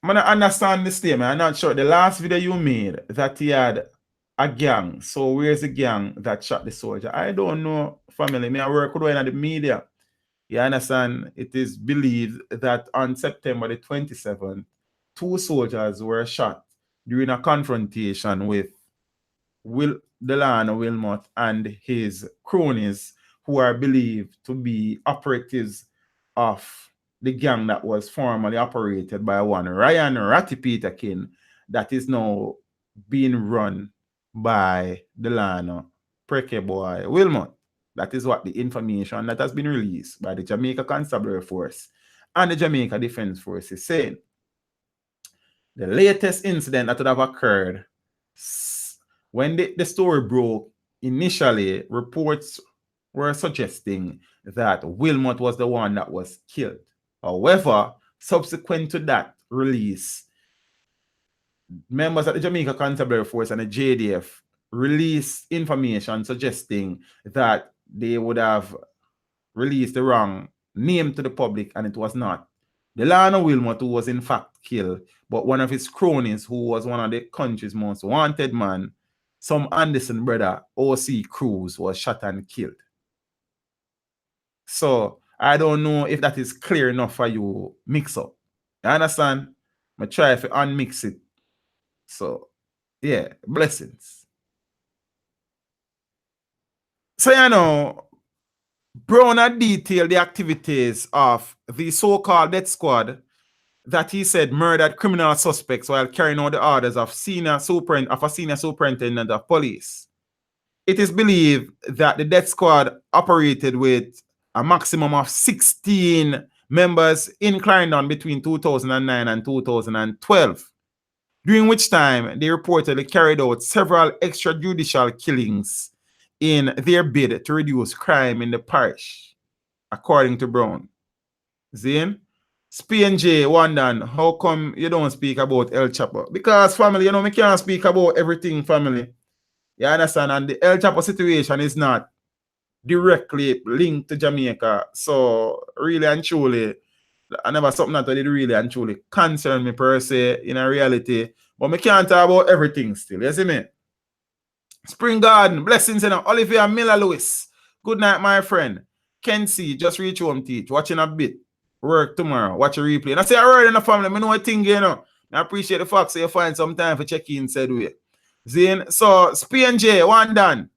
I don't understand the statement. I'm not sure. The last video you made that he had a gang. So where's the gang that shot the soldier? I don't know, family. I work with one of the media. You understand? It is believed that on September the 27th, 2 soldiers were shot during a confrontation with Delano Wilmot and his cronies, who are believed to be operatives of the gang that was formerly operated by one Ryan Ratty Peterkin that is now being run by Delano Prekeh Bwoy Wilmot. That is what the information that has been released by the Jamaica Constabulary Force and the Jamaica Defense Force is saying. The latest incident that would have occurred when the story broke, initially reports were suggesting that Wilmot was the one that was killed. However, subsequent to that release, members of the Jamaica Constabulary Force and the JDF released information suggesting that they would have released the wrong name to the public, and it was not Delano Wilmot who was in fact killed, but one of his cronies who was one of the country's most wanted man, some Anderson brother, O.C. Cruz, was shot and killed. So I don't know if that is clear enough for you mix up. You understand? I try to unmix it. So yeah, blessings. So you know, Brown had detailed the activities of the so-called death squad that he said murdered criminal suspects while carrying out the orders of a senior superintendent of police. It is believed that the death squad operated with a maximum of 16 members in Clarendon between 2009 and 2012, during which time they reportedly carried out several extrajudicial killings in their bid to reduce crime in the parish, according to Brown. Zane? P&J wondering, how come you don't speak about El Chapo? Because, family, you know, we can't speak about everything, family. You understand? And the El Chapo situation is not directly linked to Jamaica. So, really and truly, I never something that did really and truly concern me per se in a reality. But we can't talk about everything still. You see me? Spring Garden, blessings in Olivia Miller Lewis. Good night, my friend. Ken C, just reach home, teach. Watching a bit. Work tomorrow. Watch a replay. And I say I heard in the family, I know a thing, you know. I appreciate the fact so you find some time for check in, said we. Zane, so Sp and J, one done.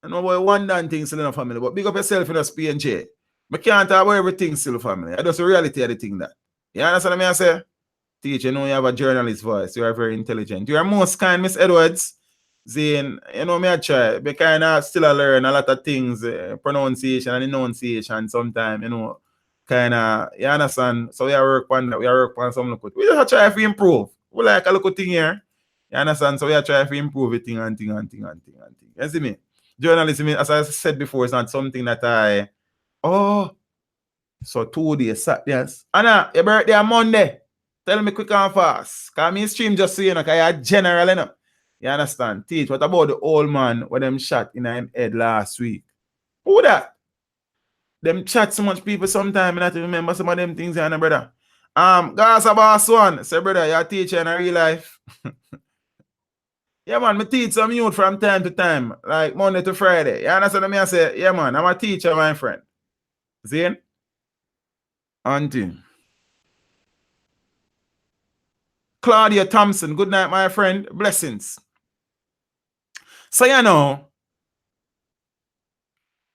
I know about one done thing still in the family, but big up yourself in the Sp and J. I can't talk about everything still in the family. I just the reality of the thing that. You understand what I say? Teach, you know you have a journalist voice. You are very intelligent. You are most kind, Miss Edwards. Zane, you know me I try. But kind of still I learn a lot of things, pronunciation and enunciation sometimes, you know. Kind of, you understand? So we are work on that. We are work on some look. We just try to improve. We like a look thing here. You understand? So we are trying to improve it thing. You see me? Journalism, as I said before, is not something that so 2 days, yes. Anna, your birthday on Monday. Tell me quick and fast. Because me stream just so you know, because you're general, you know. You understand? Teach, what about the old man when them shot in him head last week? Who that? Them chat so much people sometime, I not remember some of them things, you know, brother. Gaza Boss One, say, brother, you're a teacher in a real life. Yeah, man, I teach some youth from time to time, like Monday to Friday. You understand what I say? Yeah, man, I'm a teacher, my friend. Zane? Auntie. Claudia Thompson, good night, my friend. Blessings. So, you know,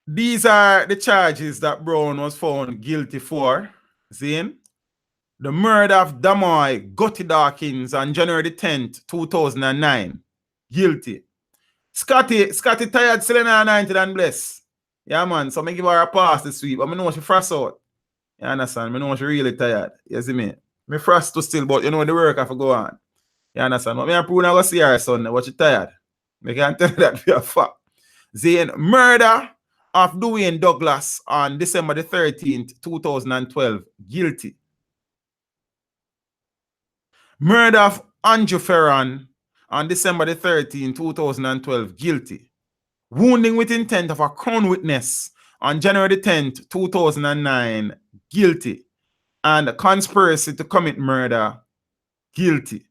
these are the charges that Brown was found guilty for. Zane? The murder of Damoy Gotti Dawkins on January 10th, 2009. Guilty. Scotty tired, Selena anointed and blessed. Yeah, man. So I give her a pass this week. But I know she frost out. You understand? I know she really tired. You see me? Me frost to still, but you know the work have to go on. You understand? But me and Prue go see her Sunday, but she tired. I can't tell you that for a fact. Zane, murder of Dwayne Douglas on December the 13th, 2012. Guilty. Murder of Andrew Ferran on December the 13th, 2012. Guilty. Wounding with intent of a crown witness on January 10th, 2009. Guilty. And conspiracy to commit murder. Guilty.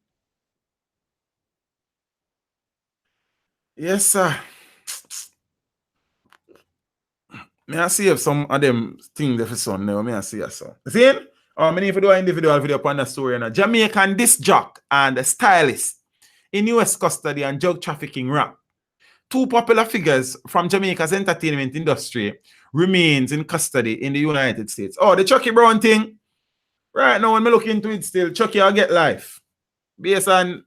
Yes, sir. May I see if some of them things there for son now? May I see yes, sir. See? I need to do an individual video upon the story. Now. Jamaican disc jock and stylist in US custody and drug trafficking rap. 2 popular figures from Jamaica's entertainment industry remains in custody in the United States. Oh, the Chucky Brown thing. Right now, when I look into it still, Chucky will get life. Based on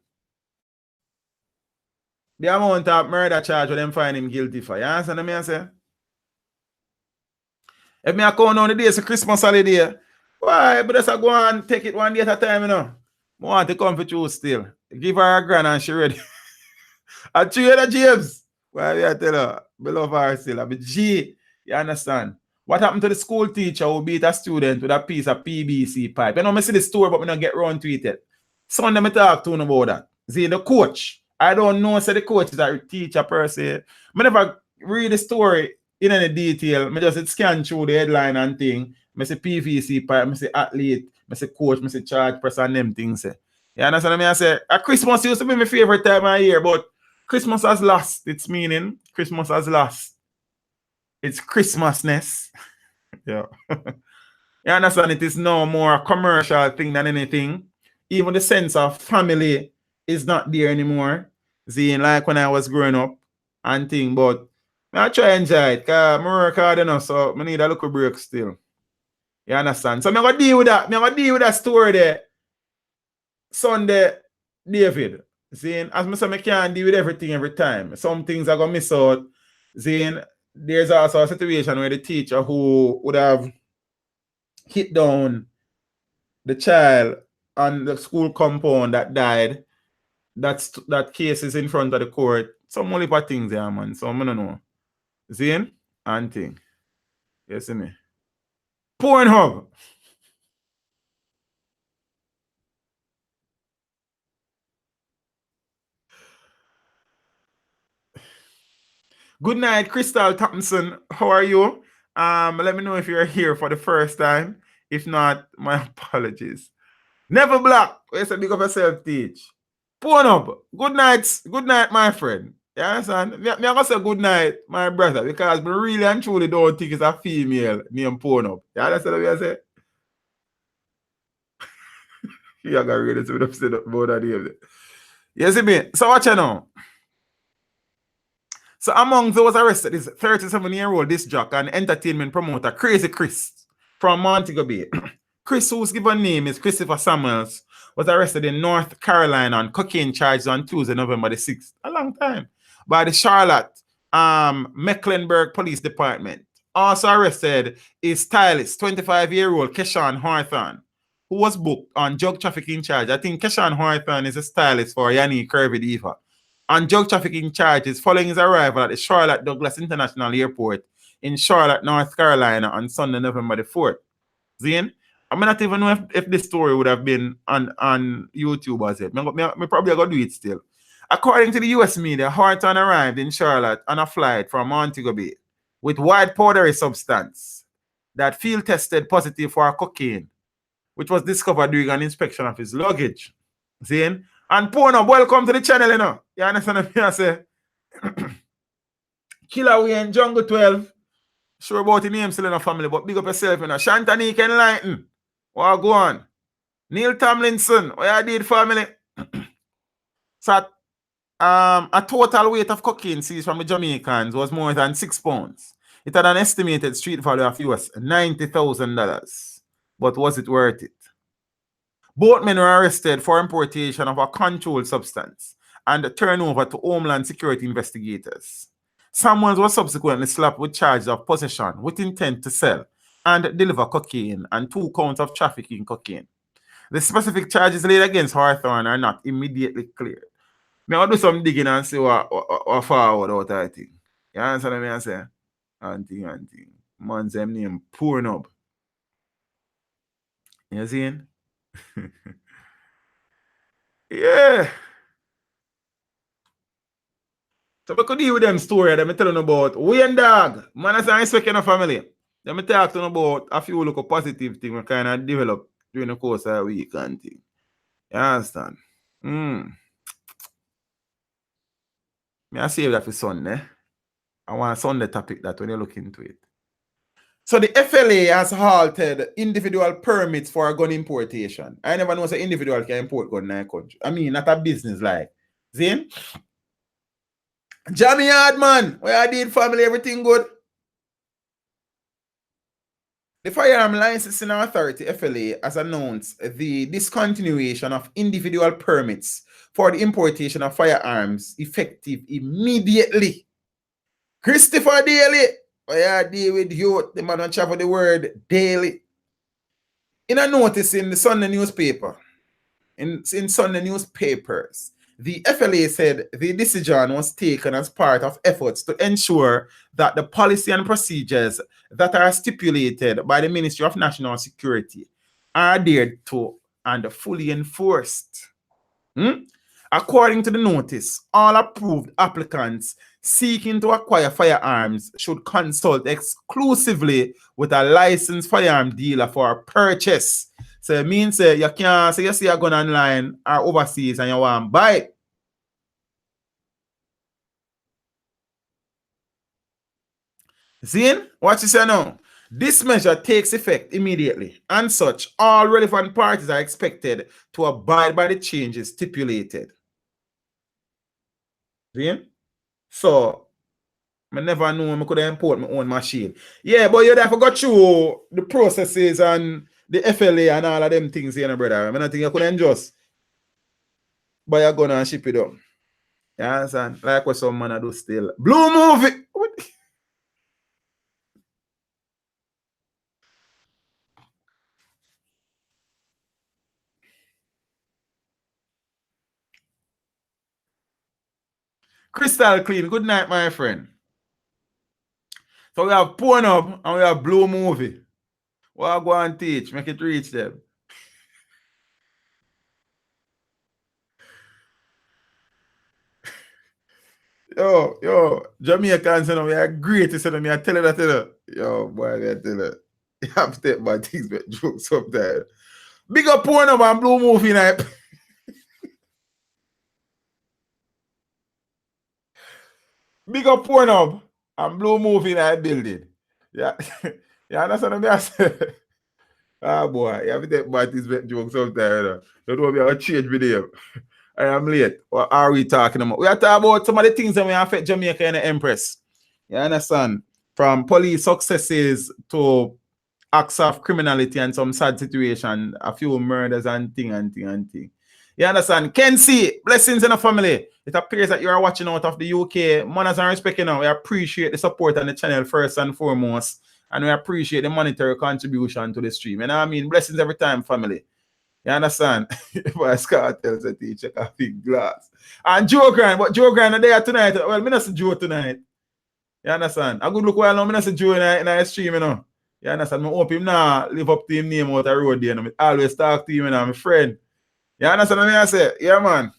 the amount of murder charge when them find him guilty for. You understand what I say? If me account on the day, it's a Christmas holiday. Why? But just go and take it one day at a time, you know. I want to come for you still. Give her a grand and she ready. I treat her, James. Why I tell her? I love her still. I be G. You understand? What happened to the school teacher who beat a student with a piece of PVC pipe? You know, I see the story, but I don't get around to it yet. Sunday, I talk to him about that. See, the coach. I don't know, say the coach is a teacher per se. I never read the story in any detail. I just scan through the headline and thing. I say PVC pipe, I say athlete, I say coach, I say charge press and them things. You understand what I say? Christmas used to be my favorite time of year, but Christmas has lost its meaning. Christmas has lost its Christmasness. Yeah. You understand? It is no more a commercial thing than anything. Even the sense of family is not there anymore. Seeing like when I was growing up and thing, but I try to enjoy it because I work hard enough, so I need a little break still. You understand? So I'm going to deal with that. I'm going to deal with that story there. Sunday, David. Seeing, as I say, I can't deal with everything every time. Some things are going to miss out. Seeing, there's also a situation where the teacher who would have hit down the child on the school compound that died, that case is in front of the court. Some only for things there, man. So I don't know. Zane and thing. You see me? Pornhub. Good night, Crystal Thompson. How are you? Let me know if you're here for the first time. If not, my apologies. Never Black. Where's a big of yourself, teach? Pornhub. Good night, my friend. You understand? Me gonna say good night, my brother, because me really and truly don't think it's a female named Pornhub. You understand what I say? You gotta read it to me upset about that name. You see me? So watch you now. So among those arrested is 37-year-old disc jock and entertainment promoter Crazy Chris from Montego Bay. Chris, whose given name is Christopher Samuels, was arrested in North Carolina on cocaine charges on Tuesday, November the 6th. A long time. By the Charlotte Mecklenburg Police Department. Also arrested is stylist, 25-year-old Keshawn Hawthorne, who was booked on drug trafficking charge. I think Keshawn Hawthorne is a stylist for Yanni Curvy Diva. On drug trafficking charges following his arrival at the Charlotte Douglas International Airport in Charlotte, North Carolina on Sunday, November the 4th. Zane, I may not even know if this story would have been on YouTube as it. Me probably going to do it still. According to the US media, Horton arrived in Charlotte on a flight from Montego Bay with white powdery substance that field tested positive for cocaine, which was discovered during an inspection of his luggage. Zane, and Pornhub, welcome to the channel, you know. You understand what I say? Killer Wayne, Jungle 12. Sure about the name still in a family, but big up yourself, you know. Shantanique Enlighten. What go on? Neil Tomlinson, what you did, family? So, a total weight of cocaine seized from the Jamaicans was more than 6 pounds. It had an estimated street value of US $90,000. But was it worth it? Both men were arrested for importation of a controlled substance and turned over to Homeland Security investigators. Samuels was subsequently slapped with charges of possession with intent to sell and deliver cocaine and 2 counts of trafficking cocaine. The specific charges laid against Hawthorne are not immediately clear. I'll do some digging and see what forward out I think. You understand what I say? Anting. Man's name Pornhub. You see? Yeah. So we could deal with them story that I'm telling you about. Wayne Dog, man, that's an expecting a family. Let me talk to you about a few look positive things we kind of develop during the course of the week and thing. You understand? I save that for Sunday. I want a Sunday topic that when you look into it. So the FLA has halted individual permits for gun importation. I never know an individual can import gun in a country. I mean, not a business like. See? Jammy Yard, man. Where I did family, everything good. The Firearm Licensing Authority, FLA, has announced the discontinuation of individual permits for the importation of firearms effective immediately. Christopher Daly, where I deal with you, the man on travel the word daily. In a notice in the Sunday newspaper, in Sunday newspapers, the FLA said the decision was taken as part of efforts to ensure that the policy and procedures that are stipulated by the Ministry of National Security are adhered to and fully enforced. According to the notice, all approved applicants seeking to acquire firearms should consult exclusively with a licensed firearm dealer for purchase. So it means you can't say you see a gun online or overseas and you want to buy it. See? What you say now? This measure takes effect immediately, and such, all relevant parties are expected to abide by the changes stipulated. See? So, I never knew I could import my own machine. Yeah, but you have to go through the processes and the FLA and all of them things, you know, brother. I mean, I think you couldn't just buy a gun and ship it up. You understand? Like what some man do still. Blue movie! What? Crystal clean. Good night, my friend. So we have Pornhub and we have Blue movie. What I go and teach, make it reach them. Yo, Jamaicans, you know, we are great to say them. I tell you that, you know. Yo, boy, I tell you. You have to take my things, but jokes sometimes. Big up Pornhub and Blue movie night. Big up Pornhub and Blue Movie in that building. Yeah. You understand what I say? Ah, boy. You have to take about this joke sometimes. You know, we have a change video. I am late. What are we talking about? We are talking about some of the things that will affect Jamaica and the Empress. You understand? From police successes to acts of criminality and some sad situation, a few murders and thing. You understand? Kenzie, blessings in the family. It appears that you are watching out of the UK. Manners and respect, you know, we appreciate the support on the channel first and foremost. And we appreciate the monetary contribution to the stream. You know what I mean? Blessings every time, family. You understand? Boy, Scott tells the teacher, a big glass. And Joe Grant, but Joe Grant are there tonight. Well, me not see Joe tonight. You understand? A good look while now, me not see Joe in the stream, you know. You understand? I hope him now live up to him name out the road there. I always talk to him, you know, my friend. You understand what I say? Yeah, man.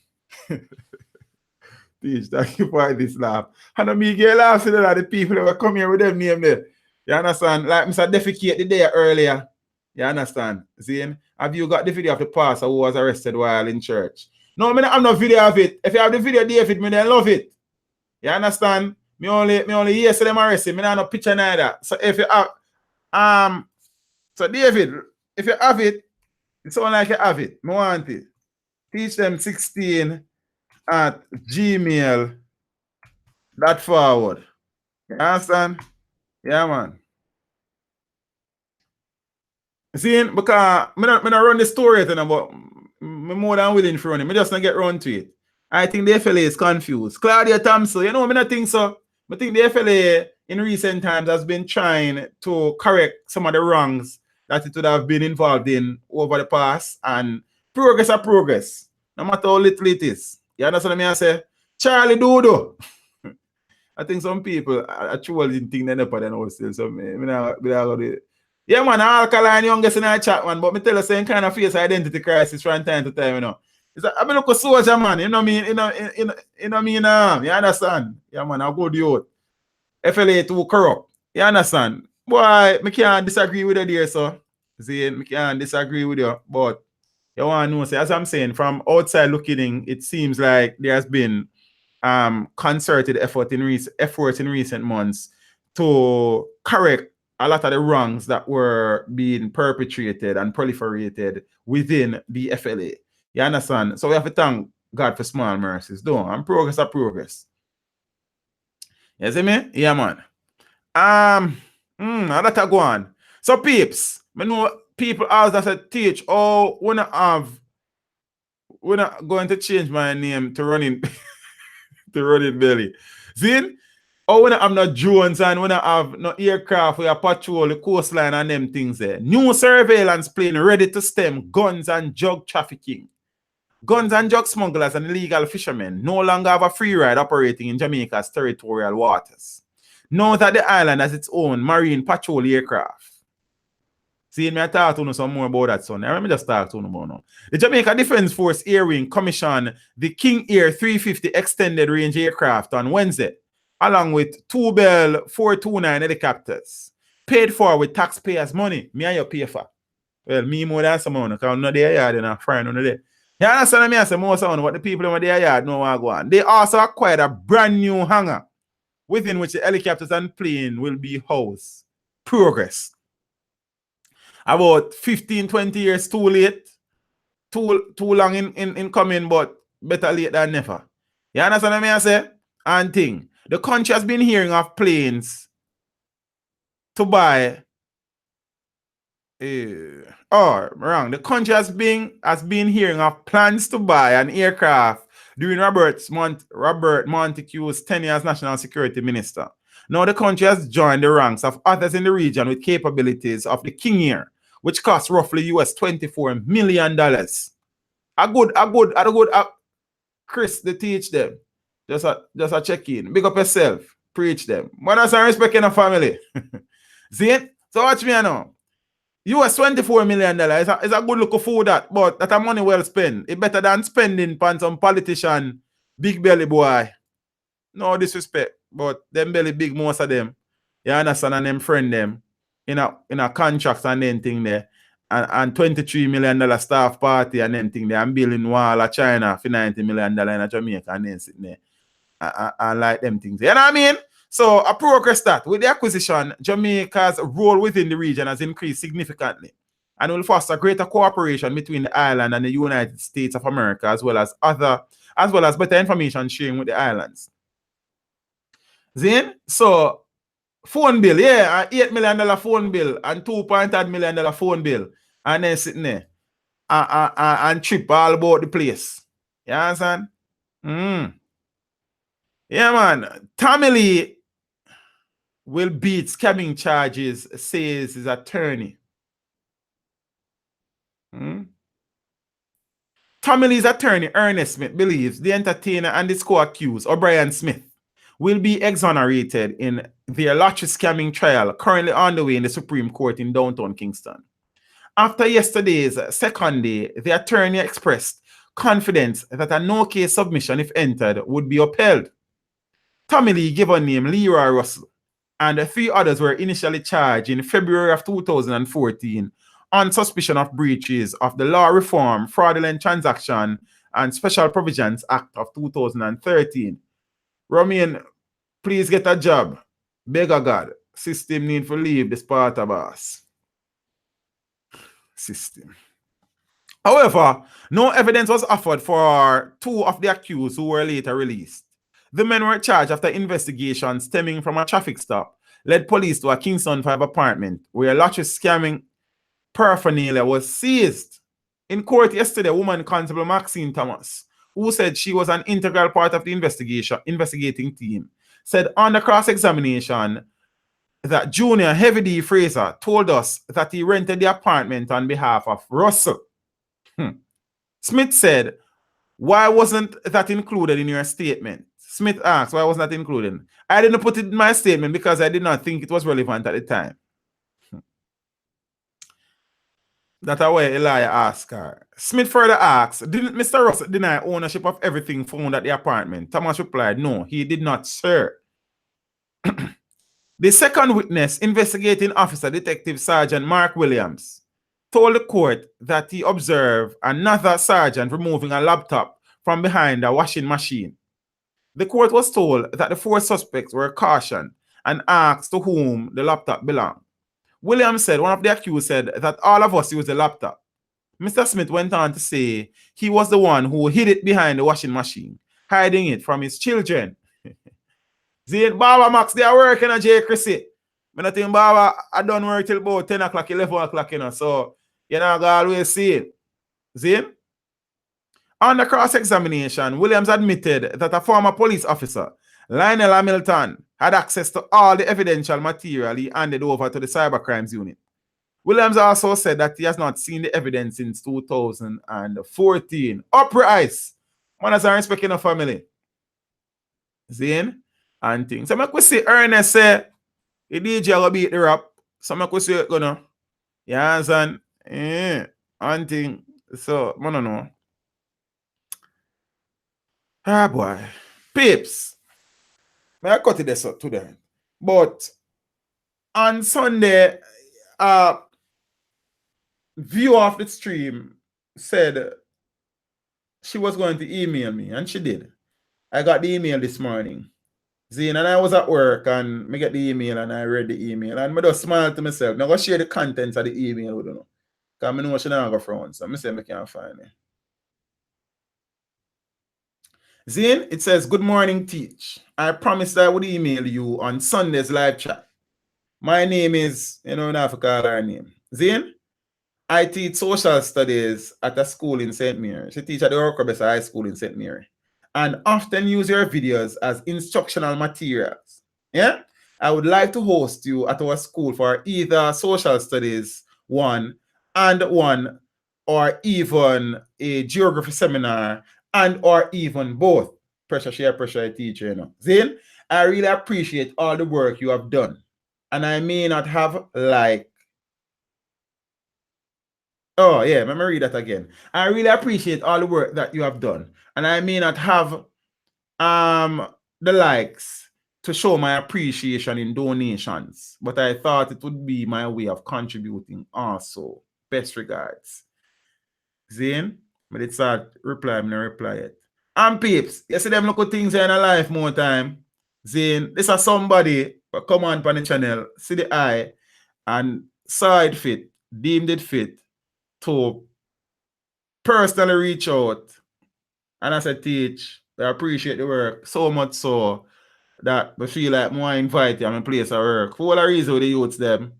Teach, thank you for this laugh. And me get laughs at the people that were come here with them name there. You understand? Like Mr. Defecate the day earlier. You understand? See? Have you got the video of the pastor who was arrested while in church? No, I have no video of it. If you have the video, David, me then love it. You understand? Me only hear say them arrested. Me not no picture neither. So if you have so David, if you have it, it's all like you have it. Me want it. Teach them 16 at Gmail. That forward. You understand? Yeah, man. See, because I don't run the story, but I'm more than willing to run it. I just not get run to it. I think the FLA is confused. Claudia Thompson, you know, I don't think so. I think the FLA in recent times has been trying to correct some of the wrongs that it would have been involved in over the past, and progress are progress, no matter how little it is. You understand what I say? Charlie Dodo. I think some people actually think they never know still. So yeah, man, alkaline youngest in our chat, man. But me tell you, same kind of face identity crisis from time to time, you know. It's like, I mean, look a soldier, man. You know what I mean? You know what I mean? You understand? Yeah, man, a good youth. FLA too corrupt. You understand? Boy, me can't disagree with you there, so. See, me can't disagree with you. But you want to know, say, as I'm saying, from outside looking in, it seems like there has been concerted effort in recent months to correct a lot of the wrongs that were being perpetrated and proliferated within the FLA. You understand? So we have to thank God for small mercies. And progress are progress. You see me? Yeah, man. That go on. So peeps, I know people ask us to teach, we're not going to change my name to running to running belly. See? Oh, when I have no drones and when I have no aircraft, we are patrol the coastline and them things there. New surveillance plane ready to stem guns and drug trafficking. Guns and drug smugglers and illegal fishermen no longer have a free ride operating in Jamaica's territorial waters. Now that the island has its own marine patrol aircraft. See, me I talk to you some more about that, son. Let me just talk to you about now. The Jamaica Defense Force Air Wing commissioned the King Air 350 extended range aircraft on Wednesday, along with 2 Bell 429 helicopters, paid for with taxpayers' money. Me and you pay for. Well, me more than someone, because I'm not there yard and I'm frying on there. You understand me? I say more someone what the people in their yard know what go on. They also acquired a brand new hangar within which the helicopters and plane will be housed. Progress. About 15-20 years too late, too long in coming, but better late than never. You understand what I say? And thing, the country has been hearing of planes to buy. Wrong. The country has been hearing of plans to buy an aircraft during Robert Montague's tenure as National Security Minister. Now the country has joined the ranks of others in the region with capabilities of the King Air, which costs roughly US $24 million. A good Chris, they teach them. Just a check-in. Big up yourself. Preach them. Manners and respect in the family. See it? So watch me now. US $24 million is a good look for that, but that a money well spent. It's better than spending on some politician, big belly boy. No disrespect, but them belly big, most of them. You understand, and them friend them in a contracts and then thing there. And $23 million staff party and then thing there. And building wall of China for $90 million in Jamaica and then sitting there. I like them things. You know what I mean? So a progress that with the acquisition, Jamaica's role within the region has increased significantly and will foster greater cooperation between the island and the United States of America, as well as better information sharing with the islands. Zin? So phone bill, yeah, an $8 million phone bill and $2.8 million phone bill, and then sitting there and trip all about the place. You understand? Yeah, man. Tommy Lee will beat scamming charges, says his attorney. Tommy Lee's attorney, Ernest Smith, believes the entertainer and his co-accused, O'Brien Smith, will be exonerated in their lottery scamming trial currently underway in the Supreme Court in downtown Kingston. After yesterday's second day, the attorney expressed confidence that a no-case submission, if entered, would be upheld. Tommy Lee, given name Leroy Russell, and 3 others were initially charged in February of 2014 on suspicion of breaches of the Law Reform, Fraudulent Transaction, and Special Provisions Act of 2013. Romain, please get a job. Beg of God. System need to leave the Sparta boss. System. However, no evidence was offered for 2 of the accused who were later released. The men were charged after investigations stemming from a traffic stop led police to a Kingston 5 apartment where lottery scamming paraphernalia was seized. In court yesterday, woman Constable Maxine Thomas, who said she was an integral part of the investigating team, said on the cross-examination that Junior Heavy D. Fraser told us that he rented the apartment on behalf of Russell. Smith said, "Why wasn't that included in your statement?" Smith asked, "Why wasn't that included?" "I didn't put it in my statement because I did not think it was relevant at the time." That's why Elijah asked her. Smith further asked, "Didn't Mr. Russell deny ownership of everything found at the apartment?" Thomas replied, "No, he did not, sir." The second witness, investigating officer Detective Sergeant Mark Williams, told the court that he observed another sergeant removing a laptop from behind a washing machine. The court was told that the 4 suspects were cautioned and asked to whom the laptop belonged. Williams said one of the accused said that all of us use the laptop. Mr. Smith went on to say he was the one who hid it behind the washing machine, hiding it from his children. Zane, Baba Max, they are working at J. Chrissy. I don't think Baba, I don't work till about 10 o'clock, 11 o'clock, you know, so you're not going to always see it. Zane? On the cross-examination, Williams admitted that a former police officer, Lionel Hamilton, had access to all the evidential material he handed over to the cybercrimes unit. Williams also said that he has not seen the evidence since 2014. Uprise! Man has respecting a family. Zane? And things. So I could see Ernest say, the DJ will beat the rap. So I could see it gonna. Yeah, and and thing. So, I don't know. Ah, boy. Pips. I cut it up today. But on Sunday, viewer of the stream said she was going to email me, and she did. I got the email this morning. Zane, and I was at work and I get the email and I read the email and I just smiled to myself. Now I go share the contents of the email with you. Because I know she not go front. So I say I can't find it. Zane, it says, "Good morning, Teach. I promised I would email you on Sunday's live chat. My name is, you know, I have to call her name. Zane, I teach social studies at a school in St. Mary. She teaches at the Orcobus High School in St. Mary. And often use your videos as instructional materials. Yeah? I would like to host you at our school for either social studies 1 and 1, or even a geography seminar, and or even both." Pressure share, pressure teacher, you know. Zane, I really appreciate all the work you have done. And I may not have like, oh yeah, let me read that again. "I really appreciate all the work that you have done. And I may not have the likes to show my appreciation in donations, but I thought it would be my way of contributing also. Best regards." Zane, but it's a reply, I'm not reply it. And peeps, you see them look at things in a life more time. Zane, this is somebody come on the channel, see the eye, and saw it fit, deemed it fit to personally reach out. And I said, teach, I appreciate the work so much so that we feel like more invite you and place of work. For all the reason with the youths them,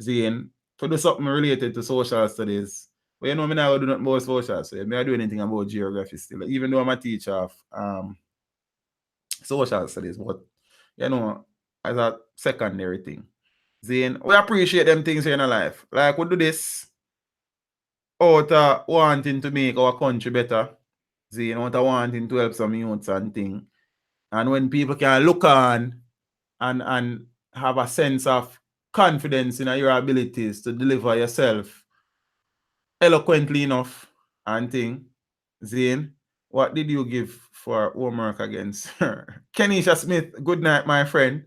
Zane, to do something related to social studies. But you know, I now do not more social studies. I do anything about geography still, even though I'm a teacher of social studies, but you know, as a secondary thing. Zane, we appreciate them things here in our life. Like we do this out of wanting to make our country better. Zane, out of wanting to help some youths and things. And when people can look on and have a sense of confidence in your abilities to deliver yourself eloquently enough and thing, Zane, what did you give for homework against her? Kenisha Smith, good night, my friend.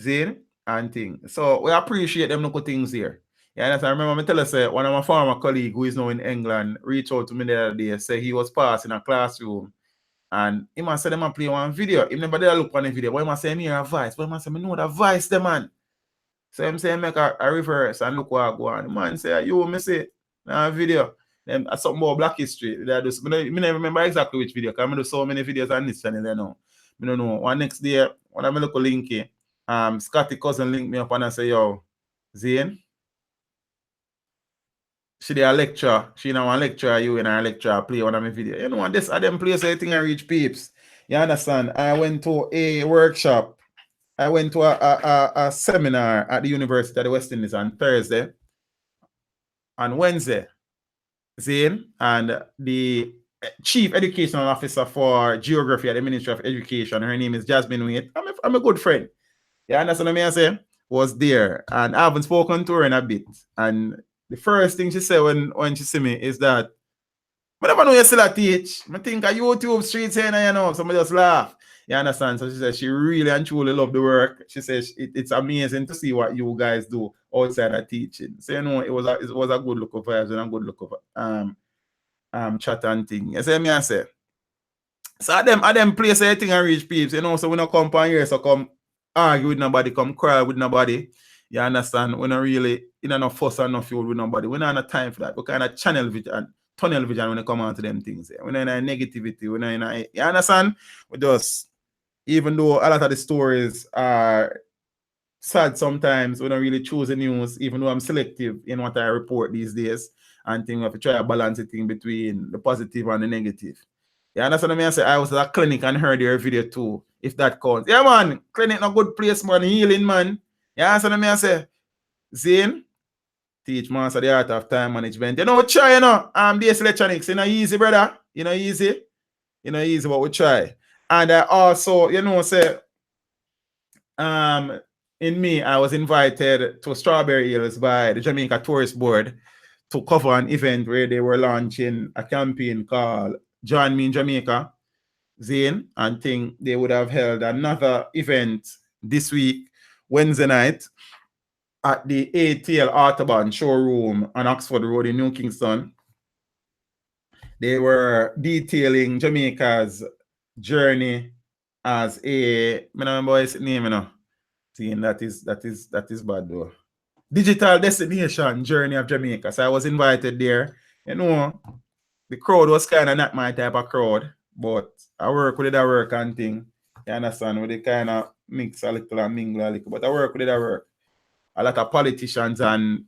Zane and thing. So we appreciate them local things here. Yeah, and I remember me tell us one of my former colleague who is now in England reached out to me the other day, say he was passing a classroom and he must say them and play one video. If nobody look on the video, but he must say me a voice, but he must say me know the voice the man. So I'm saying make a reverse and look what I go on. The man say you me say a video. Then something about Black history. I never remember exactly which video because I do so many videos on this channel, you know. I don't know. One next day, when I look a linky, Scotty cousin linked me up and I say, yo, Zane, she did a lecture. She now want lecture you in her lecture play one of my video. You know, this are them place I think I reach peeps. You understand? I went to a workshop. I went to a seminar at the University of the West Indies on Thursday. On Wednesday, Zane, and the Chief Educational Officer for Geography at the Ministry of Education, her name is Jasmine Waite. I'm a good friend. You understand what I say? Was there. And I haven't spoken to her in a bit. And the first thing she said when she see me is that I never know you still a teach. I think a YouTube streets here, you know, somebody just laugh. You understand? So she said she really and truly love the work. She says it's amazing to see what you guys do outside of teaching. So you know it was a good look of vibes and a good look of chat and thing. You see me I say? So at them place everything and reach peeps, you know, so we don't come on here, so come argue with nobody, come cry with nobody. You understand? We're not really in enough fuss and no fuel with nobody. We're not in a time for that. We kind of channel vision, tunnel vision when it come on to them things. We're not in a negativity. We're not in a, you understand? We just, even though a lot of the stories are sad sometimes, we don't really choose the news, even though I'm selective in what I report these days. And think we have to try to balance the thing between the positive and the negative. You understand what I say? I was at a clinic and heard your video too, if that counts. Yeah, man, clinic no good place, man, healing, man. You understand what I say? Zane, teach master the art of time management. You know, we try, you know, this electronics, you know, easy, brother. You know, easy. You know, easy, but we try. And I also, you know, say, in me, I was invited to Strawberry Hills by the Jamaica Tourist Board to cover an event where they were launching a campaign called Join Me in Jamaica, Zane, and think they would have held another event this week, Wednesday night, at the ATL Autobahn showroom on Oxford Road in New Kingston. They were detailing Jamaica's journey as a, I don't remember his name, you know. See, that is bad though. Digital destination journey of Jamaica. So I was invited there. You know, the crowd was kind of not my type of crowd, but I work with it, I work and thing. You understand? With it kind of mix a little and mingle a little, but I work with it, I work. A lot of politicians and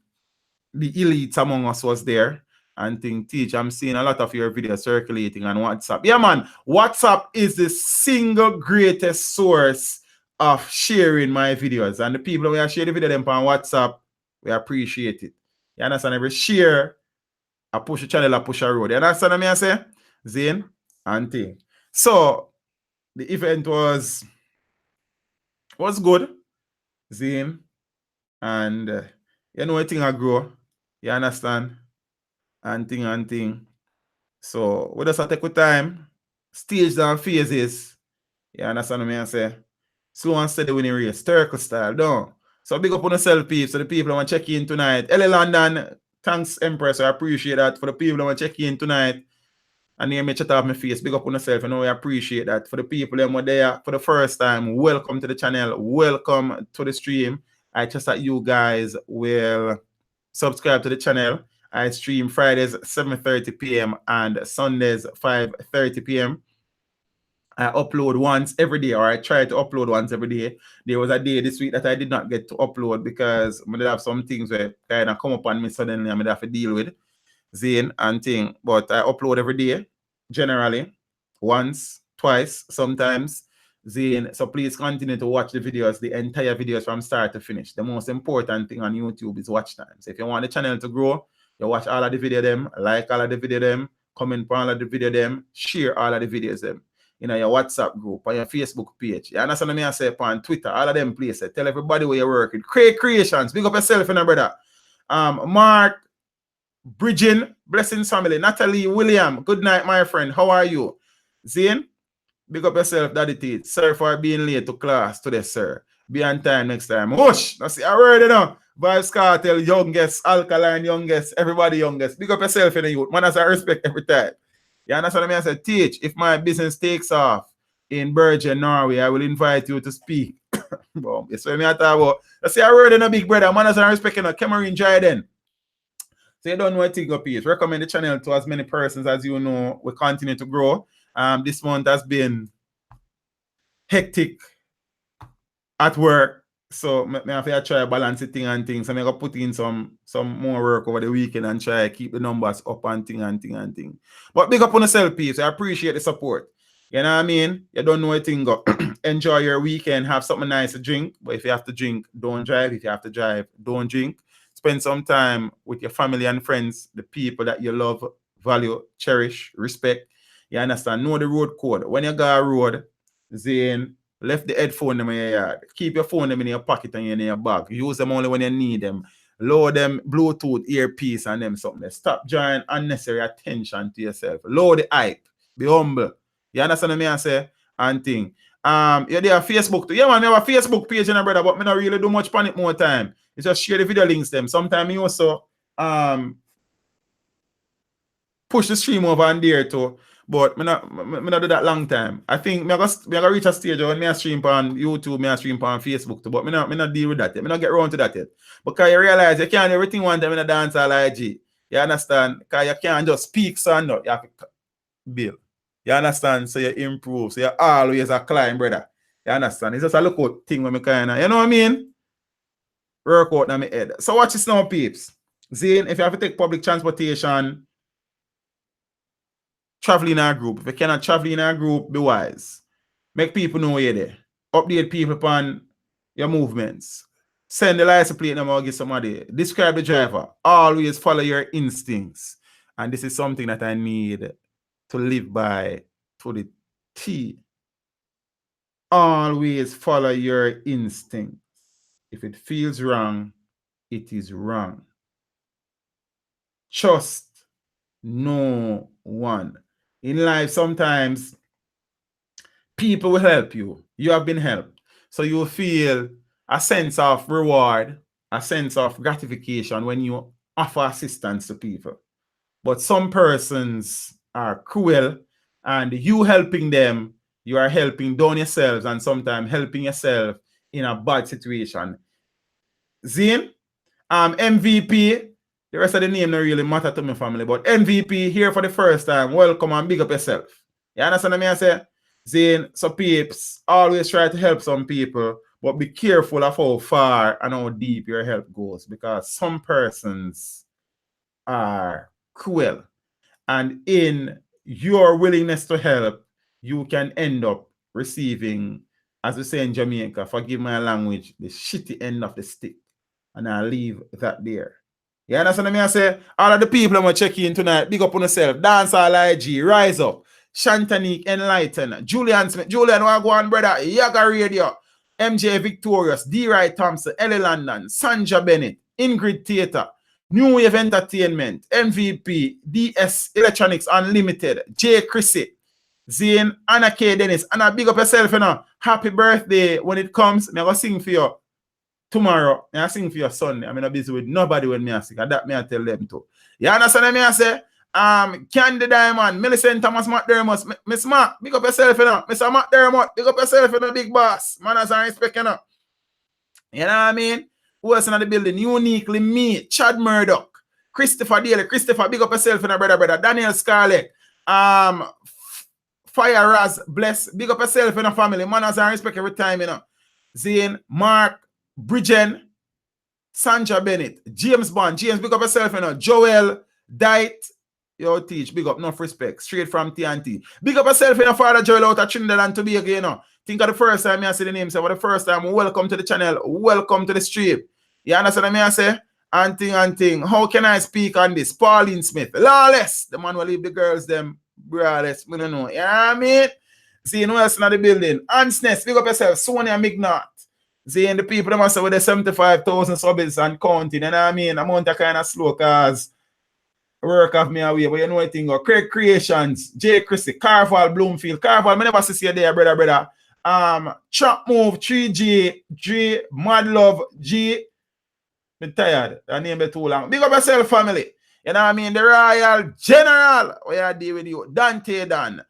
the elites among us was there and thing. Teach, I'm seeing a lot of your videos circulating on WhatsApp. Yeah, man, WhatsApp is the single greatest source of sharing my videos. And the people who are sharing the video them on WhatsApp, we appreciate it. You understand? Every share, I push a channel, I push a road. You understand what I say? Zane and thing. So the event was good, Zane, and you know, I think I grow. You understand? And thing. So we just take with time, stage and phases. You understand what I say? Slow and steady winning race, circle style, don't. So big up on yourself, peeps. So the people who want to check in tonight. LA London, thanks, Empress. I appreciate that. For the people who want to check in tonight, And hear me chat off my face. Big up on yourself. You know, I appreciate that. For the people that were there for the first time, welcome to the channel. Welcome to the stream. I trust that you guys will subscribe to the channel. I stream Fridays 7:30 p.m. and Sundays 5:30 p.m. I upload once every day, or I try to upload once every day. There was a day this week that I did not get to upload because I did have some things where kind of come up on me suddenly and I have to deal with Zane and thing. But I upload every day, generally, once, twice, sometimes. Zane. So please continue to watch the videos, the entire videos from start to finish. The most important thing on YouTube is watch time. So if you want the channel to grow, you watch all of the video them, like all of the video them, comment on all of the video them, share all of the videos them. You know, your WhatsApp group, on your Facebook page. You understand what I say on Twitter, all of them places. Tell everybody where you're working. Create creations. Big up yourself, you know, brother. Mark, Bridging, blessings family. Natalie, William, good night, my friend. How are you? Zane, big up yourself, Daddy Teeth. Sorry for being late to class today, sir. Be on time next time. Whoosh! That's it. I already know. Vibes Cartel, youngest, Alkaline, youngest, everybody youngest. Big up yourself in the youth. Man, as I respect every time. You understand what I say? Teach, if my business takes off in Bergen, Norway, I will invite you to speak. Boom. That's what I talk about. Let's say I already know, big brother. Man, as I respect Cameroon Dryden. So you don't know what to go, please. Recommend the channel to as many persons as you know. We continue to grow. This month has been hectic at work. So I have to try to balance the thing and things. So I'm going to put in some more work over the weekend and try to keep the numbers up and thing. But big up on yourself, please. I appreciate the support. You know what I mean? You don't know what thing go. Enjoy your weekend. Have something nice to drink. But if you have to drink, don't drive. If you have to drive, don't drink. Spend some time with your family and friends, the people that you love, value, cherish, respect. You understand? Know the road code. When you go a road, Zane, left the headphone in your yard. Keep your phone in your pocket and in your bag. Use them only when you need them. Lower them Bluetooth earpiece and them something. Stop drawing unnecessary attention to yourself. Lower the hype. Be humble. You understand what I say? And thing. You're there on Facebook too. Yeah, man, I have a Facebook page, you know, brother, but I don't really do much on it more time. It's just share the video links them. Sometimes you also push the stream over and there too. But I not do that long time. I think I go reach a stage when I stream on YouTube, I stream on Facebook too. But I not deal with that yet. I not get around to that yet. Because you realize you can't do everything one time in a dance hall IG. You understand? Because you can't just speak son up. You have to build. You understand? So you improve. So you always a climb, brother. You understand? It's just a look out thing when I kind of, you know what I mean? Work out in my head. So watch this now, peeps. Zane, if you have to take public transportation, travel in a group. If you cannot travel in a group, be wise. Make people know you're there. Update people upon your movements. Send the license plate number or get somebody. Describe the driver. Always follow your instincts. And this is something that I need to live by to the T. Always follow your instincts. If it feels wrong, it is wrong. Trust no one. In life, sometimes people will help you. You have been helped. So you feel a sense of reward, a sense of gratification when you offer assistance to people. But some persons are cruel, and you helping them, you are helping down yourselves and sometimes helping yourself in a bad situation. Zane, MVP, the rest of the name don't really matter to my family, but MVP here for the first time. Welcome and big up yourself. You understand what I say? Zane, so peeps, always try to help some people, but be careful of how far and how deep your help goes, because some persons are cruel. And in your willingness to help, you can end up receiving, as we say in Jamaica, forgive my language, the shitty end of the stick. And I'll leave that there. You understand what I say? All of the people I'm going to check in tonight, big up on yourself. Dancehall IG, Rise Up, Shantanique, Enlighten, Julian Smith, Julian, go on, brother, Yaga Radio, MJ Victorious, D-Ray Thompson, Ellie London, Sanja Bennett, Ingrid Theater, New Wave Entertainment, MVP, DS Electronics Unlimited, J. Chrissy, Zane, Anna K. Dennis, and I big up yourself, you know. Happy birthday when it comes. I'm going to sing for you tomorrow. I sing for your Sunday. I'm not busy with nobody when I sing. And that I tell them too. You understand what I say? Candy Diamond, Millicent Thomas McDermott, Miss Mac, big up yourself, you know. Mr. McDermott, big up yourself, you know, big boss. Manners and respect, you know. You know what I mean? Who else in the building? Uniquely me, Chad Murdoch, Christopher Daly. Christopher, big up yourself, you know, brother. Daniel Scarlett, Fire Raz, bless, big up yourself, you know, family. Manners and respect every time, you know. Zane, Mark, Bridgen, Sandra Bennett, James Bond, James, big up yourself, you know. Joel, Diet, yo, teach, big up, enough respect, straight from TNT. Big up yourself, you know, Father Joel out of Trinidad and Tobago, you know. Think of the first time I see the name, say, for the first time, welcome to the channel, welcome to the stream. You understand what I say? And thing. How can I speak on this? Pauline Smith, lawless. The man will leave the girls, them, braless. We don't know. You know what I mean? See, who else in the building? Ansness, big up yourself, Sonia McNaught. See, and the people that must have with the 75,000 subs and counting, you know what I mean? Amount of kind of slow cars. Work of me away, but you know what thing go. Craig Creations, J. Chrissy, Carval, Bloomfield. Carval, I never see you there, brother. Trap Move, 3G, G, Mad Love, G. I'm tired. That name be too long. Big up yourself, family. You know what I mean? The Royal General. We are dealing with you. Dante Dan.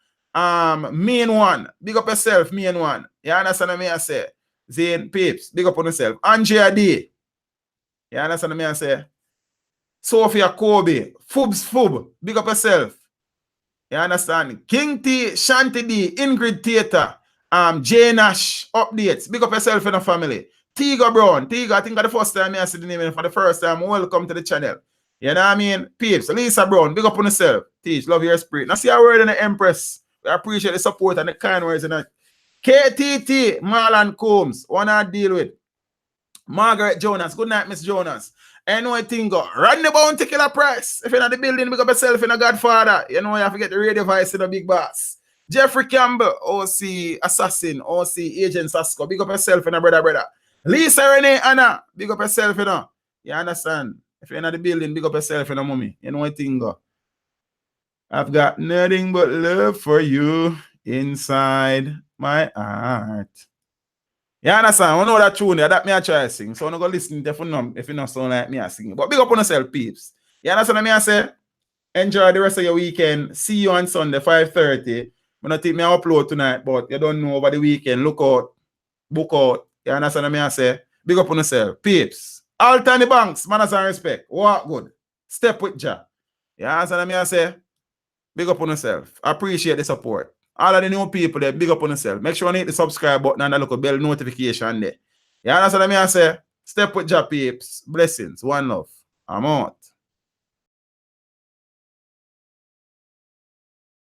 Main one. Big up yourself, main one. You understand what I say? Zane Peeps. Big up on yourself. Andrea D. You understand what I say? Sophia Kobe. Fub. Big up yourself. You understand? King T, Shanti D, Ingrid Theater. J Nash updates. Big up yourself in the family. Tiga Brown. Tiga, I think the first time I see the name for the first time. Welcome to the channel. You know what I mean? Peeps. Lisa Brown. Big up on yourself. Teach. Love your spirit. Now see a word in the Empress. We appreciate the support and the kind words in it. KTT. Marlon Combs. Wanna deal with. Margaret Jonas. Good night, Miss Jonas. Anything go. Run the bounty killer price. If you're in the building, big up yourself in a Godfather. You know you have to get the radio voice in the big boss. Jeffrey Campbell, OC Assassin, OC Agent Sasko, big up yourself, you know, brother. Lisa Renee Anna, big up yourself, you know. You understand? If you're in the building, big up yourself, you know, mommy. You know what thing go. I've got nothing but love for you inside my heart. You understand? I know that tune there, that me I try to sing. So I'm not going to listen if you not sound like me I sing. But big up on yourself, peeps. You understand what I say? Enjoy the rest of your weekend. See you on Sunday, 5:30. I don't think I upload tonight, but you don't know over the weekend. Look out. Book out. You understand what I say? Big up on yourself. Peeps. Alter the banks. Manners and respect. Walk good. Step with Jah. You understand what I say? Big up on yourself. I appreciate the support. All of the new people there, big up on yourself. Make sure you hit the subscribe button and the little bell notification there. You understand what I say? Step with Jah, peeps. Blessings. One love. I'm out.